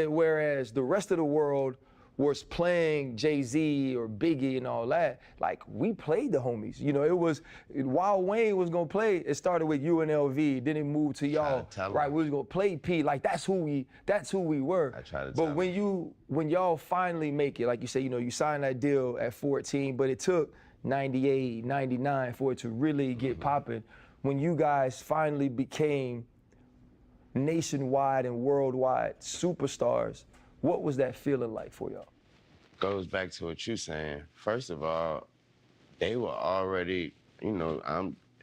Whereas the rest of the world was playing Jay-Z or Biggie and all that, like we played the homies. You know, it was, while Wayne was gonna play, it started with UNLV, then it moved to y'all. Right, we was gonna play P, like that's who we were. I try to but when y'all finally make it, like you say, you know, you signed that deal at 14, but it took 98, 99 for it to really get popping. When you guys finally became nationwide and worldwide superstars, what was that feeling like for y'all? Goes back to what you're saying. First of all, they were already, you know,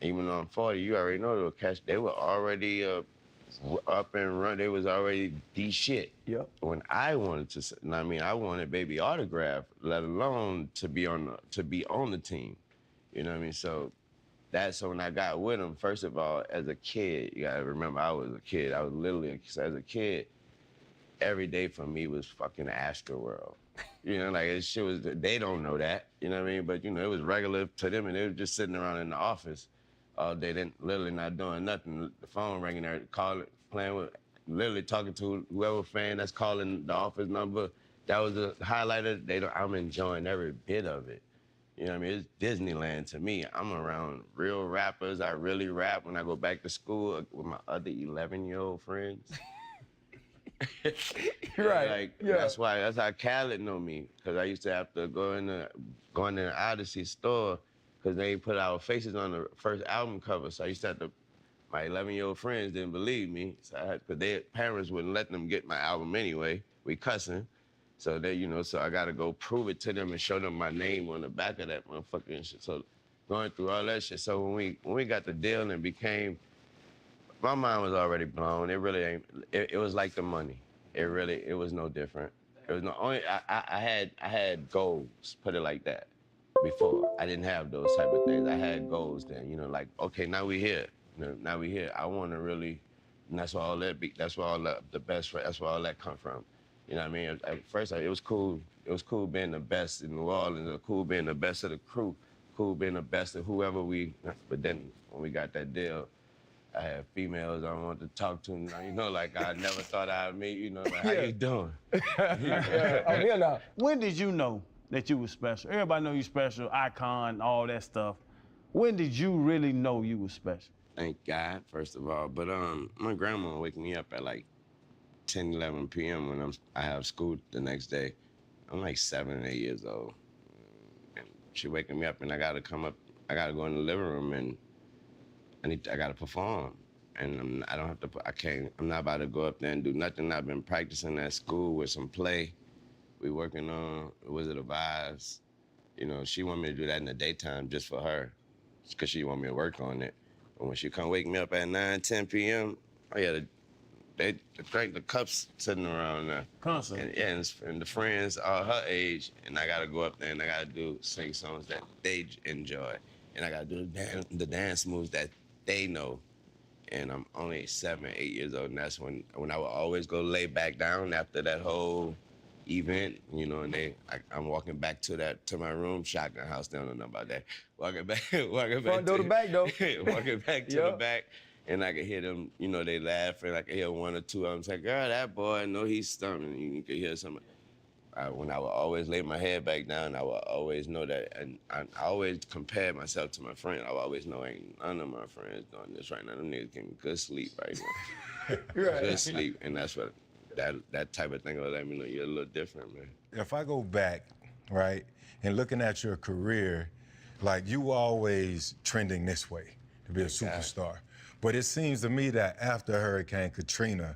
even though I'm 40, you already know they were they were already up and run. They was already the shit. Yep. When I wanted to, I mean, I wanted baby autograph, let alone to be on the team. You know what I mean? So when I got with them, first of all, as a kid, you gotta remember I was a kid. I was literally, as a kid, every day for me was fucking Astroworld. You know, like it shit was, they don't know that, you know what I mean? But you know, it was regular to them and they were just sitting around in the office all day, then literally not doing nothing. The phone ringing there, calling, playing with, literally talking to whoever fan that's calling the office number. That was the highlight of the day. I'm enjoying every bit of it. You know what I mean? It's Disneyland to me. I'm around real rappers. I really rap when I go back to school with my other 11-year-old friends. Right. Like, yeah. That's how Khaled know me. Because I used to have to go in the Odyssey store because they put our faces on the first album cover. So I used to have to, my 11-year-old friends didn't believe me. So I had, because their parents wouldn't let them get my album anyway. We cussing. So they, you know, so I gotta go prove it to them and show them my name on the back of that motherfucker and shit. So going through all that shit. So when we got the deal and became, my mind was already blown. It really ain't, it was like the money. It was no different. It was no only, I had goals, put it like that, before. I didn't have those type of things. I had goals then, you know, like, okay, now we here. You know, now we here. I wanna really, and that's where all that, that's where all the best, that's where all that come from. You know what I mean? At first, it was cool. It was cool being the best in New Orleans. It was cool being the best of the crew. Cool being the best of whoever we. But then when we got that deal, I had females I wanted to talk to. You know, like I never thought I'd meet. You know, like, how you doing? I'm here now. When did you know that you were special? Everybody know you special, icon, all that stuff. When did you really know you were special? Thank God, first of all. But my grandma woke me up at like 10, 11 p.m. when I have school the next day. I'm like 7 or 8 years old. And she waking me up and I gotta come up, I gotta go in the living room and I gotta perform. And I don't have to, I'm not about to go up there and do nothing. I've been practicing at school with some play. We working on Wizard of Oz. You know, she want me to do that in the daytime just for her, because she want me to work on it. But when she come wake me up at 9, 10 p.m., they drank the cups sitting around there. Constantly. And the friends are her age, and I gotta go up there and I gotta sing songs that they enjoy. And I gotta do the dance moves that they know. And I'm only 7, 8 years old, and that's when I would always go lay back down after that whole event, you know, and I'm walking back to my room, shotgun house, they don't know about that. Walking back Front door to back, though. Walking back to the back. And I could hear them, you know, they laughing. I could hear one or two of them say, girl, that boy, I know he's stunning. You could hear something. When I would always lay my head back down, I would always know that. And I always compare myself to my friend. I would always know ain't none of my friends doing this right now. Them niggas getting good sleep right now. Good sleep. And that's what, that type of thing will let me know you're a little different, man. If I go back, right, and looking at your career, like you always trending this way to be a superstar. But it seems to me that after Hurricane Katrina,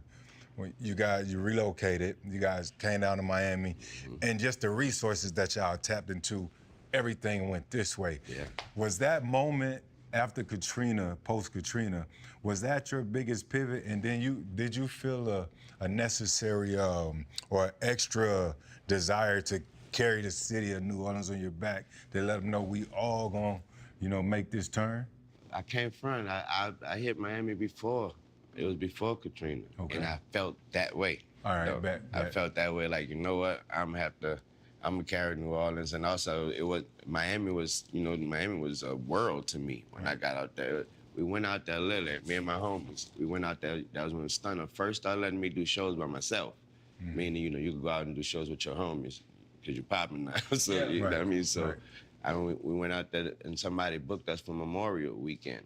when you relocated, you guys came down to Miami, and just the resources that y'all tapped into, everything went this way. Yeah. Was that moment after Katrina, post-Katrina, was that your biggest pivot? And then did you feel a necessary or extra desire to carry the city of New Orleans on your back to let them know we all gonna, you know, make this turn? I came front. I hit Miami before. It was before Katrina. Okay. And I felt that way. All right, bet. I felt that way, like, you know what? I'm gonna carry New Orleans. And also Miami was a world to me when I got out there. We went out there literally, me and my homies. We went out there, that was when Stunner first started letting me do shows by myself. Meaning, you know, you can go out and do shows with your homies because you're popping now. So, Yeah. you know what I Right, mean? So, right. we went out there and somebody booked us for Memorial Weekend.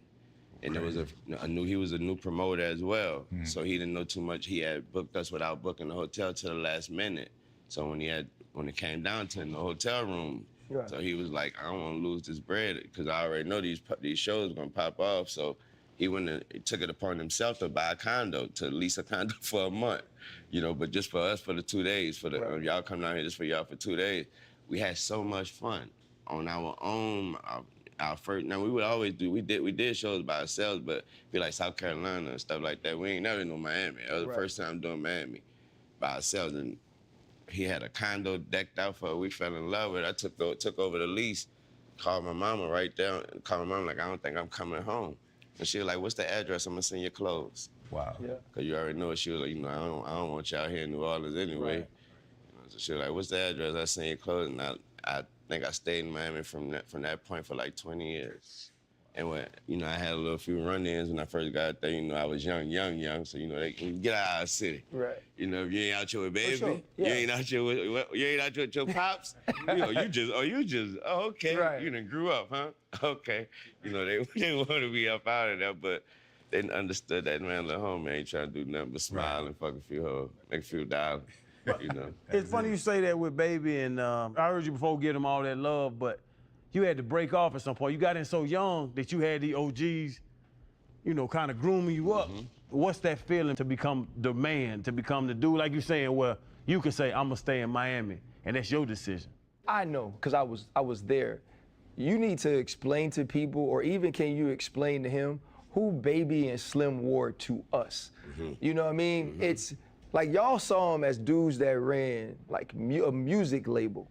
And there was he was a new promoter as well. So he didn't know too much. He had booked us without booking the hotel to the last minute. So when it came down to it in the hotel room, so he was like, I don't want to lose this bread because I already know these shows are gonna pop off. So he took it upon himself to buy a condo, to lease a condo for a month, you know. But just for us, for the 2 days, y'all come down here just for y'all for 2 days, we had so much fun on our own. Our first, now we did shows by ourselves, but be like South Carolina and stuff like that. We ain't never know Miami. That was the first time doing Miami by ourselves, and he had a condo decked out for it. We fell in love with it. I took over the lease, called my mama right there, called my mama like, I don't think I'm coming home. And she was like, what's the address? I'm gonna send you clothes. Wow. Yeah. Cause you already know it. She was like, you know, I don't want you out here in New Orleans anyway. Right. You know, so she was like, what's the address? I send you clothes. And I think I stayed in Miami from that point for like 20 years. And when, you know, I had a few run-ins when I first got there. You know, I was young, so, you know, they can get out of the city. Right. You know, if you ain't out here with baby, sure. you ain't out here with your pops, you know, okay. Right. You done grew up, huh? Okay. You know, they want to be up out of there, but they understood that, man, the home ain't trying to do nothing but smile and fuck a few hoes, make a few dollars, you know. It's funny you say that with Baby, and I heard you before give him all that love, but you had to break off at some point. You got in so young that you had the OGs, you know, kind of grooming you up. What's that feeling to become the man, to become the dude, like you saying, where you can say, I'm gonna stay in Miami, and that's your decision? I know, because I was there. You need to explain to people, or even can you explain to him who Baby and Slim were to us? You know what I mean? It's like y'all saw them as dudes that ran like a music label.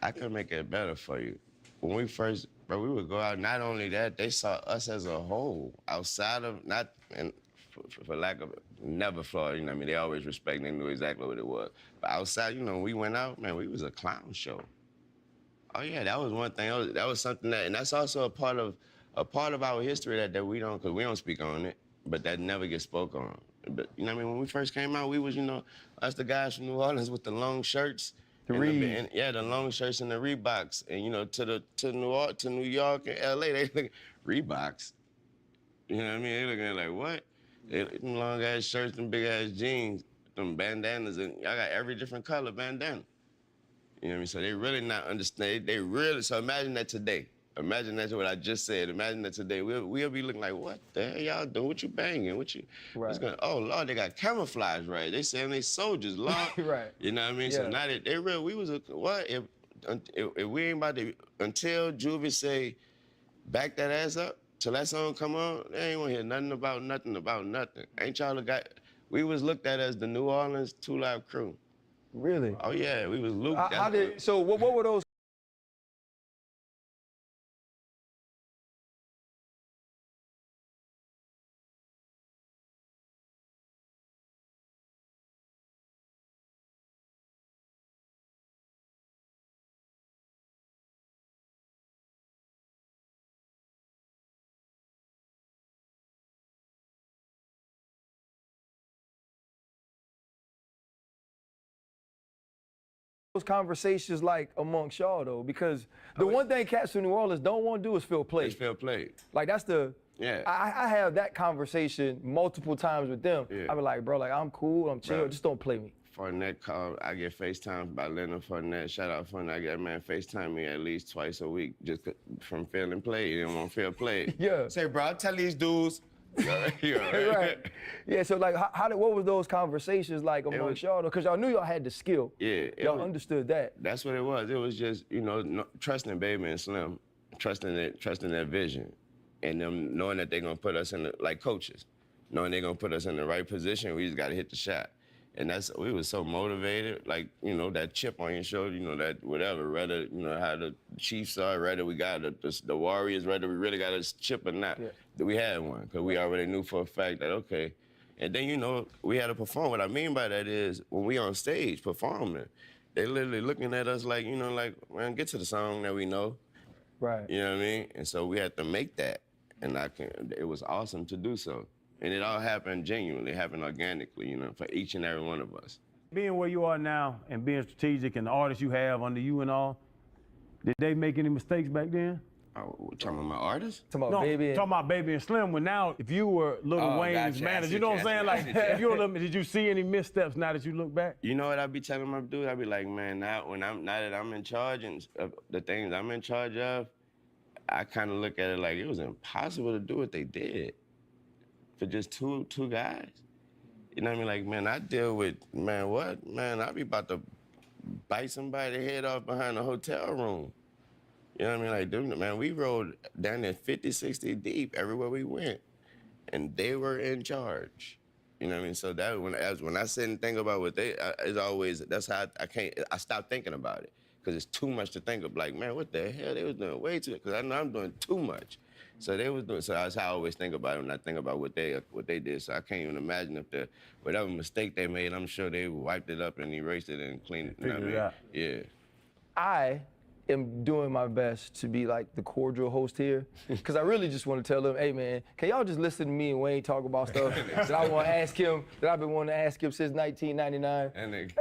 I could make it better for you. When we first, we would go out, not only that, they saw us as a whole, outside of, for lack of, never flawed, you know what I mean? They always respect, they knew exactly what it was. But outside, you know, when we went out, man, we was a clown show. Oh yeah, that was one thing, that was something that, and that's also a part of our history that we don't, because we don't speak on it, but that never gets spoke on. But, you know what I mean, when we first came out, we was, you know, us the guys from New Orleans with the long shirts, the long shirts and the Reeboks, and you know, to New York and LA, they look Reeboks. You know what I mean? They looking at like what? Them long ass shirts, them big ass jeans, them bandanas, and I got every different color bandana. You know what I mean? So they really not understand. So imagine that today. Imagine that's what I just said. Imagine that today. We'll be looking like, what the hell y'all doing? What you banging? What's going? Oh Lord, they got camouflage, right? They saying they soldiers, Lord. Right. You know what I mean? Yeah. So now they real. We was what if we ain't about to, until Juvie say back that ass up till that song come on, they ain't want to hear nothing about nothing. Ain't y'all we was looked at as the New Orleans 2 Live Crew. Really? Oh yeah, we was Luke. So what were those? Those conversations like amongst y'all though, because the one thing cats from New Orleans don't want to do is feel played. It's feel played. Like that's the, yeah. I have that conversation multiple times with them. Yeah. I be like, bro, like I'm cool, I'm chill, Bro. just don't play me. Fournette called, I get FaceTime by Leonard Fournette. Shout out Fournette. I get that man FaceTime me at least twice a week just from feeling played. He didn't want to feel played. Yeah. Say, bro, I tell these dudes. You're right. Right. Yeah, so like what was those conversations like amongst y'all though? Because y'all knew y'all had the skill. Yeah. Y'all understood that. That's what it was. It was just, you know, trusting Baby and Slim, trusting their vision, and them knowing that they're gonna put us in like coaches, knowing they're gonna put us in the right position. We just gotta hit the shot. And we was so motivated, like, you know, that chip on your shoulder, you know, that whatever, whether, you know, how the Chiefs are, whether we got the Warriors, whether we really got a chip or not. Yeah. We had one, because we already knew for a fact that, okay. And then, you know, we had to perform. What I mean by that is, when we on stage performing, they literally looking at us like, you know, like, man, get to the song that we know. Right. You know what I mean? And so we had to make that. And it was awesome to do so. And it all happened genuinely, it happened organically, you know, for each and every one of us. Being where you are now and being strategic and the artists you have under you and all, did they make any mistakes back then? Talking about my artists? Talking about Baby and Slim. When now, if you were Lil Wayne's manager, you know what I'm saying? Like, if you were, did you see any missteps now that you look back? You know what I be telling my dude? I be like, man, now that I'm in charge and the things I'm in charge of, I kind of look at it like it was impossible to do what they did for just two guys. You know what I mean? Like, man, I deal with, man, what? Man, I be about to bite somebody's head off behind a hotel room. You know what I mean? Like, dude, man, we rode down there 50, 60 deep everywhere we went, and they were in charge. You know what I mean? So that when I sit and think about what it's always, that's how I stop thinking about it, because it's too much to think of. Like, man, what the hell? They was doing way too, because I know I'm doing too much. So they was doing, so that's how I always think about it when I think about what they did. So I can't even imagine if whatever mistake they made, I'm sure they wiped it up and erased it and cleaned it. You know what I mean? Yeah. I am doing my best to be like the cordial host here, because I really just want to tell them, hey man, can y'all just listen to me and Wayne talk about stuff that I want to ask him, that I've been wanting to ask him since 1999.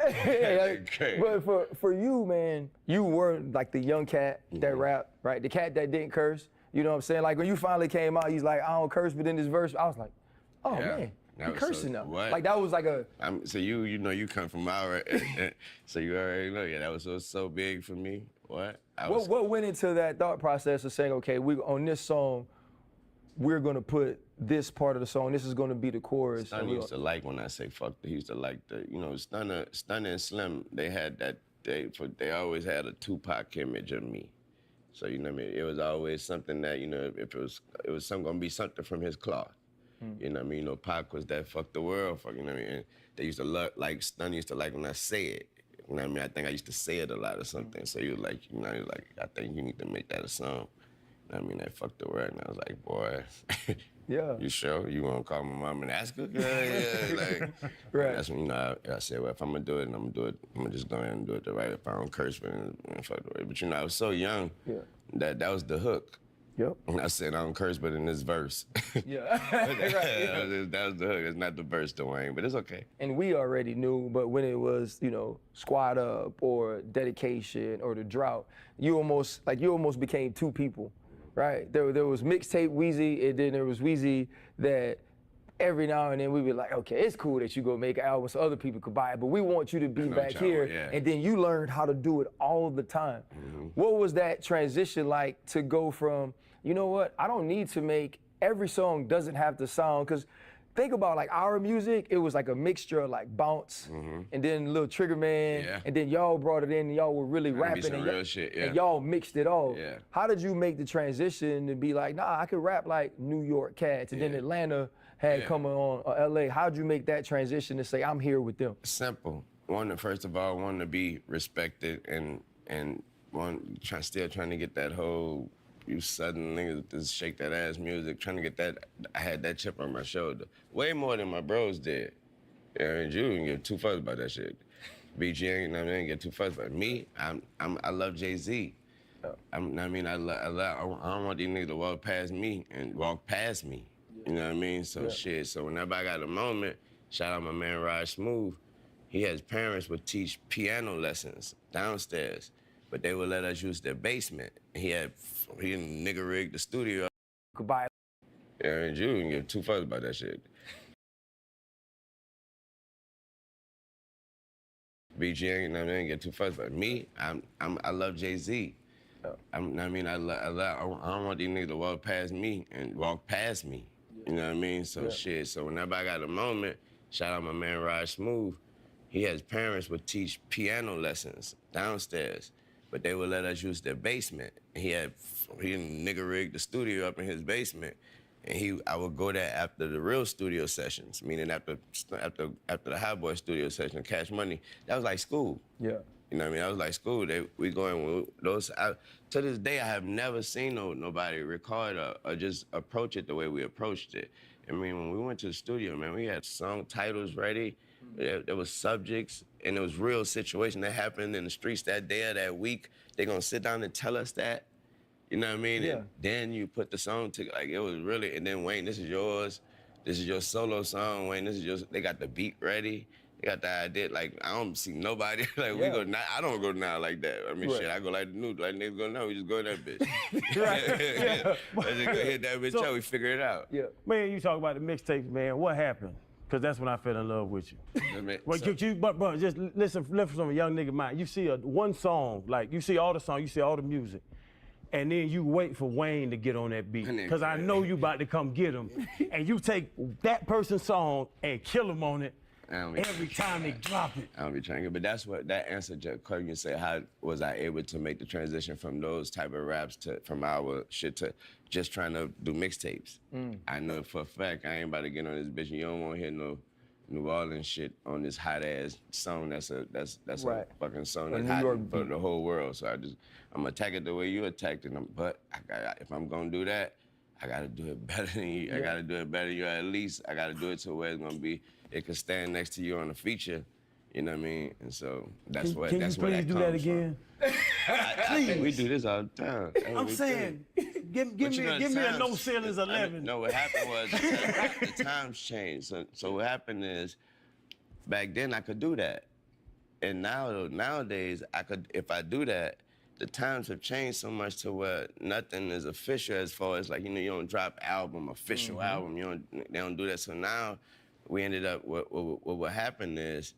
But for you, man, you were like the young cat that rapped, right? The cat that didn't curse. You know what I'm saying? Like when you finally came out, he's like, I don't curse, but in this verse, I was like, oh man. You cursing now. What? Like that was like a. So you know you come from our, so you already know. Yeah, that was so big for me. What? What went into that thought process of saying, okay, on this song, we're gonna put this part of the song. This is gonna be the chorus. Stunner used to like when I say fuck. He used to like Stunner and Slim. They had that. They always had a Tupac image of me. So you know what I mean. It was always something that if it was gonna be something from his cloth. You know what I mean? You know, Pac was that fuck the world, you know what I mean? And they used to like, Stunner used to like when I say it. You know what I mean? I think I used to say it a lot or something. So he was like, I think you need to make that a song. You know what I mean? That fuck the world. And I was like, boy, yeah. You sure? You wanna call my mom and ask her? Yeah. Like, right. That's when, I said, well, if I'm gonna do it, I'm gonna just go ahead and do it the right, if I don't curse, and fuck the way. But I was so young that was the hook. Yep. And I said I don't curse, but in this verse. Yeah. That was the hook. It's not the verse, Dwayne, but it's okay. And we already knew, but when it was, Squad Up or Dedication or The Drought, you almost became two people, right? There was mixtape Weezy, and then there was Weezy that every now and then we be like, okay, it's cool that you go make an album so other people could buy it, but we want you to be back here. Yeah. And then you learned how to do it all the time. Mm-hmm. What was that transition like to go from, you know what, I don't need to make, every song doesn't have to sound, because think about like our music, it was like a mixture of like bounce, and then Little Trigger Man, and then y'all brought it in and y'all were really rapping and, real shit, and y'all mixed it all. Yeah. How did you make the transition to be like, nah, I could rap like New York cats, and then Atlanta had come on, LA. How'd you make that transition to say, I'm here with them? Simple. First of all, wanting to be respected and still trying to get that whole, you Southern niggas just shake that ass music, trying to get that. I had that chip on my shoulder. Way more than my bros did. And you didn't give two fucks about that shit. BG ain't, I didn't get two fucks about me. I love Jay-Z. I don't want these niggas to walk past me and walk past me. You know what I mean? So shit, so whenever I got a moment, shout out my man Raj Smooth, his parents would teach piano lessons downstairs, but they would let us use their basement. He nigga rigged the studio. Goodbye. Yeah, and you didn't give two fucks about that shit. BG ain't, I didn't get two fucks about me. I love Jay-Z. I don't want these niggas to walk past me and walk past me. You know what I mean? So shit, so whenever I got a moment, shout out my man Raj Smooth, his parents would teach piano lessons downstairs, but they would let us use their basement. He nigga rigged the studio up in his basement, and I would go there after the real studio sessions, meaning after the Hot Boy studio session, Cash Money. That was like school. Yeah. You know what I mean? That was like school. We going those. To this day, I have never seen nobody record or just approach it the way we approached it. I mean, when we went to the studio, man, we had song titles ready. There was subjects, and it was real situation that happened in the streets that day or that week. They're gonna sit down and tell us that. You know what I mean? Yeah. And then you put the song together. Like, it was really, and then Wayne, this is yours. This is your solo song, Wayne. This is yours. They got the beat ready. He got the idea, like, I don't see nobody. Like, we go now. I don't go now like that. I mean, shit, I go like the new, like niggas go now. We just go in that bitch. Let's just go hit that bitch up. We figure it out. Yeah. Man, you talk about the mixtapes, man. What happened? Because that's when I fell in love with you. But bro, just listen from a young nigga mind. You see one song, like you see all the songs, you see all the music, and then you wait for Wayne to get on that beat. Because I know you about to come get him. And you take that person's song and kill him on it every time they drop it. I don't be trying to, but that's what that answer just called. You say, how was I able to make the transition from those type of raps from our shit to just trying to do mixtapes? I know for a fact I ain't about to get on this bitch. You don't want to hear no New Orleans shit on this hot ass song. That's a fucking song that's hot for the whole world. So I'm gonna attack it the way you attacked it. But if I'm gonna do that, I gotta do it better than you. I gotta do it better than you. At least I gotta do it to where it's gonna be. It could stand next to you on a feature. You know what I mean? And so that's where that comes from. Can you please do that again? I think we do this all the time. I'm saying, give me a no ceilings 11. No, what happened was the times changed. So what happened is, back then I could do that, and nowadays if I do that, the times have changed so much to where nothing is official as far as like you don't drop official album. They don't do that. So now we ended up what happened is,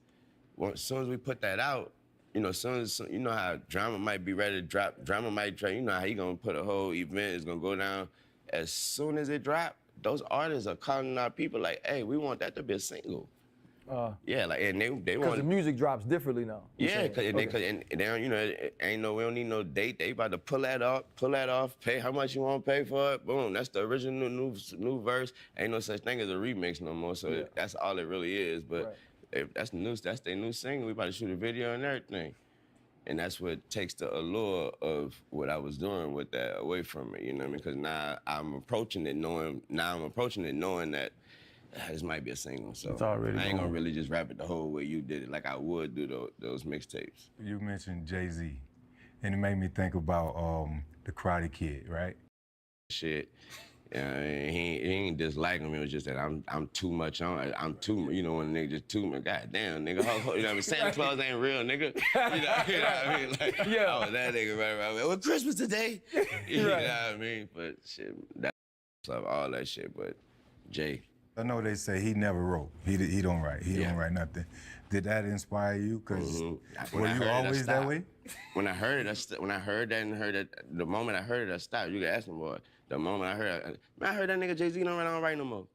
as soon as we put that out, as soon as how Drama might be ready to drop, Drama might drop, how you gonna put a whole event, it's gonna go down. As soon as it drop, those artists are calling our people like, hey, we want that to be a single. And they want. Because the music drops differently now. Yeah, because they don't, we don't need no date. They about to pull that off, pay how much you want to pay for it. Boom, that's the original new verse. Ain't no such thing as a remix no more. So that's all it really is. But that's their new single. We about to shoot a video and everything. And that's what takes the allure of what I was doing with that away from it. You know what I mean? Because now I'm approaching it knowing that this might be a single, so I ain't gonna really just rap it the whole way you did it, like I would do those mixtapes. You mentioned Jay-Z, and it made me think about the Karate Kid, right? Shit, he ain't dislike him. It was just that I'm too much on. I'm too, when a nigga just too much. Goddamn, nigga, you know what I mean? Santa Claus ain't real, nigga. You know what I mean? Like, I was that nigga right around. Well, Christmas today. You know what I mean? But shit, all that shit. But Jay. I know they say he never wrote. He don't write. He don't write nothing. Did that inspire you? Because were you always that way? When I heard that, the moment I heard it, I stopped. You can ask him, boy. The moment I heard that nigga Jay-Z don't write no more.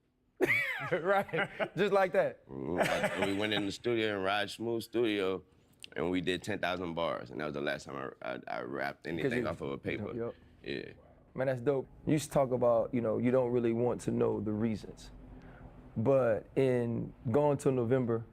Right, just like that. We went in the studio in Raj Smooth studio, and we did 10,000 bars, and that was the last time I rapped anything off of a paper. Yeah. Man, that's dope. You used to talk about, you don't really want to know the reasons. But in going to November,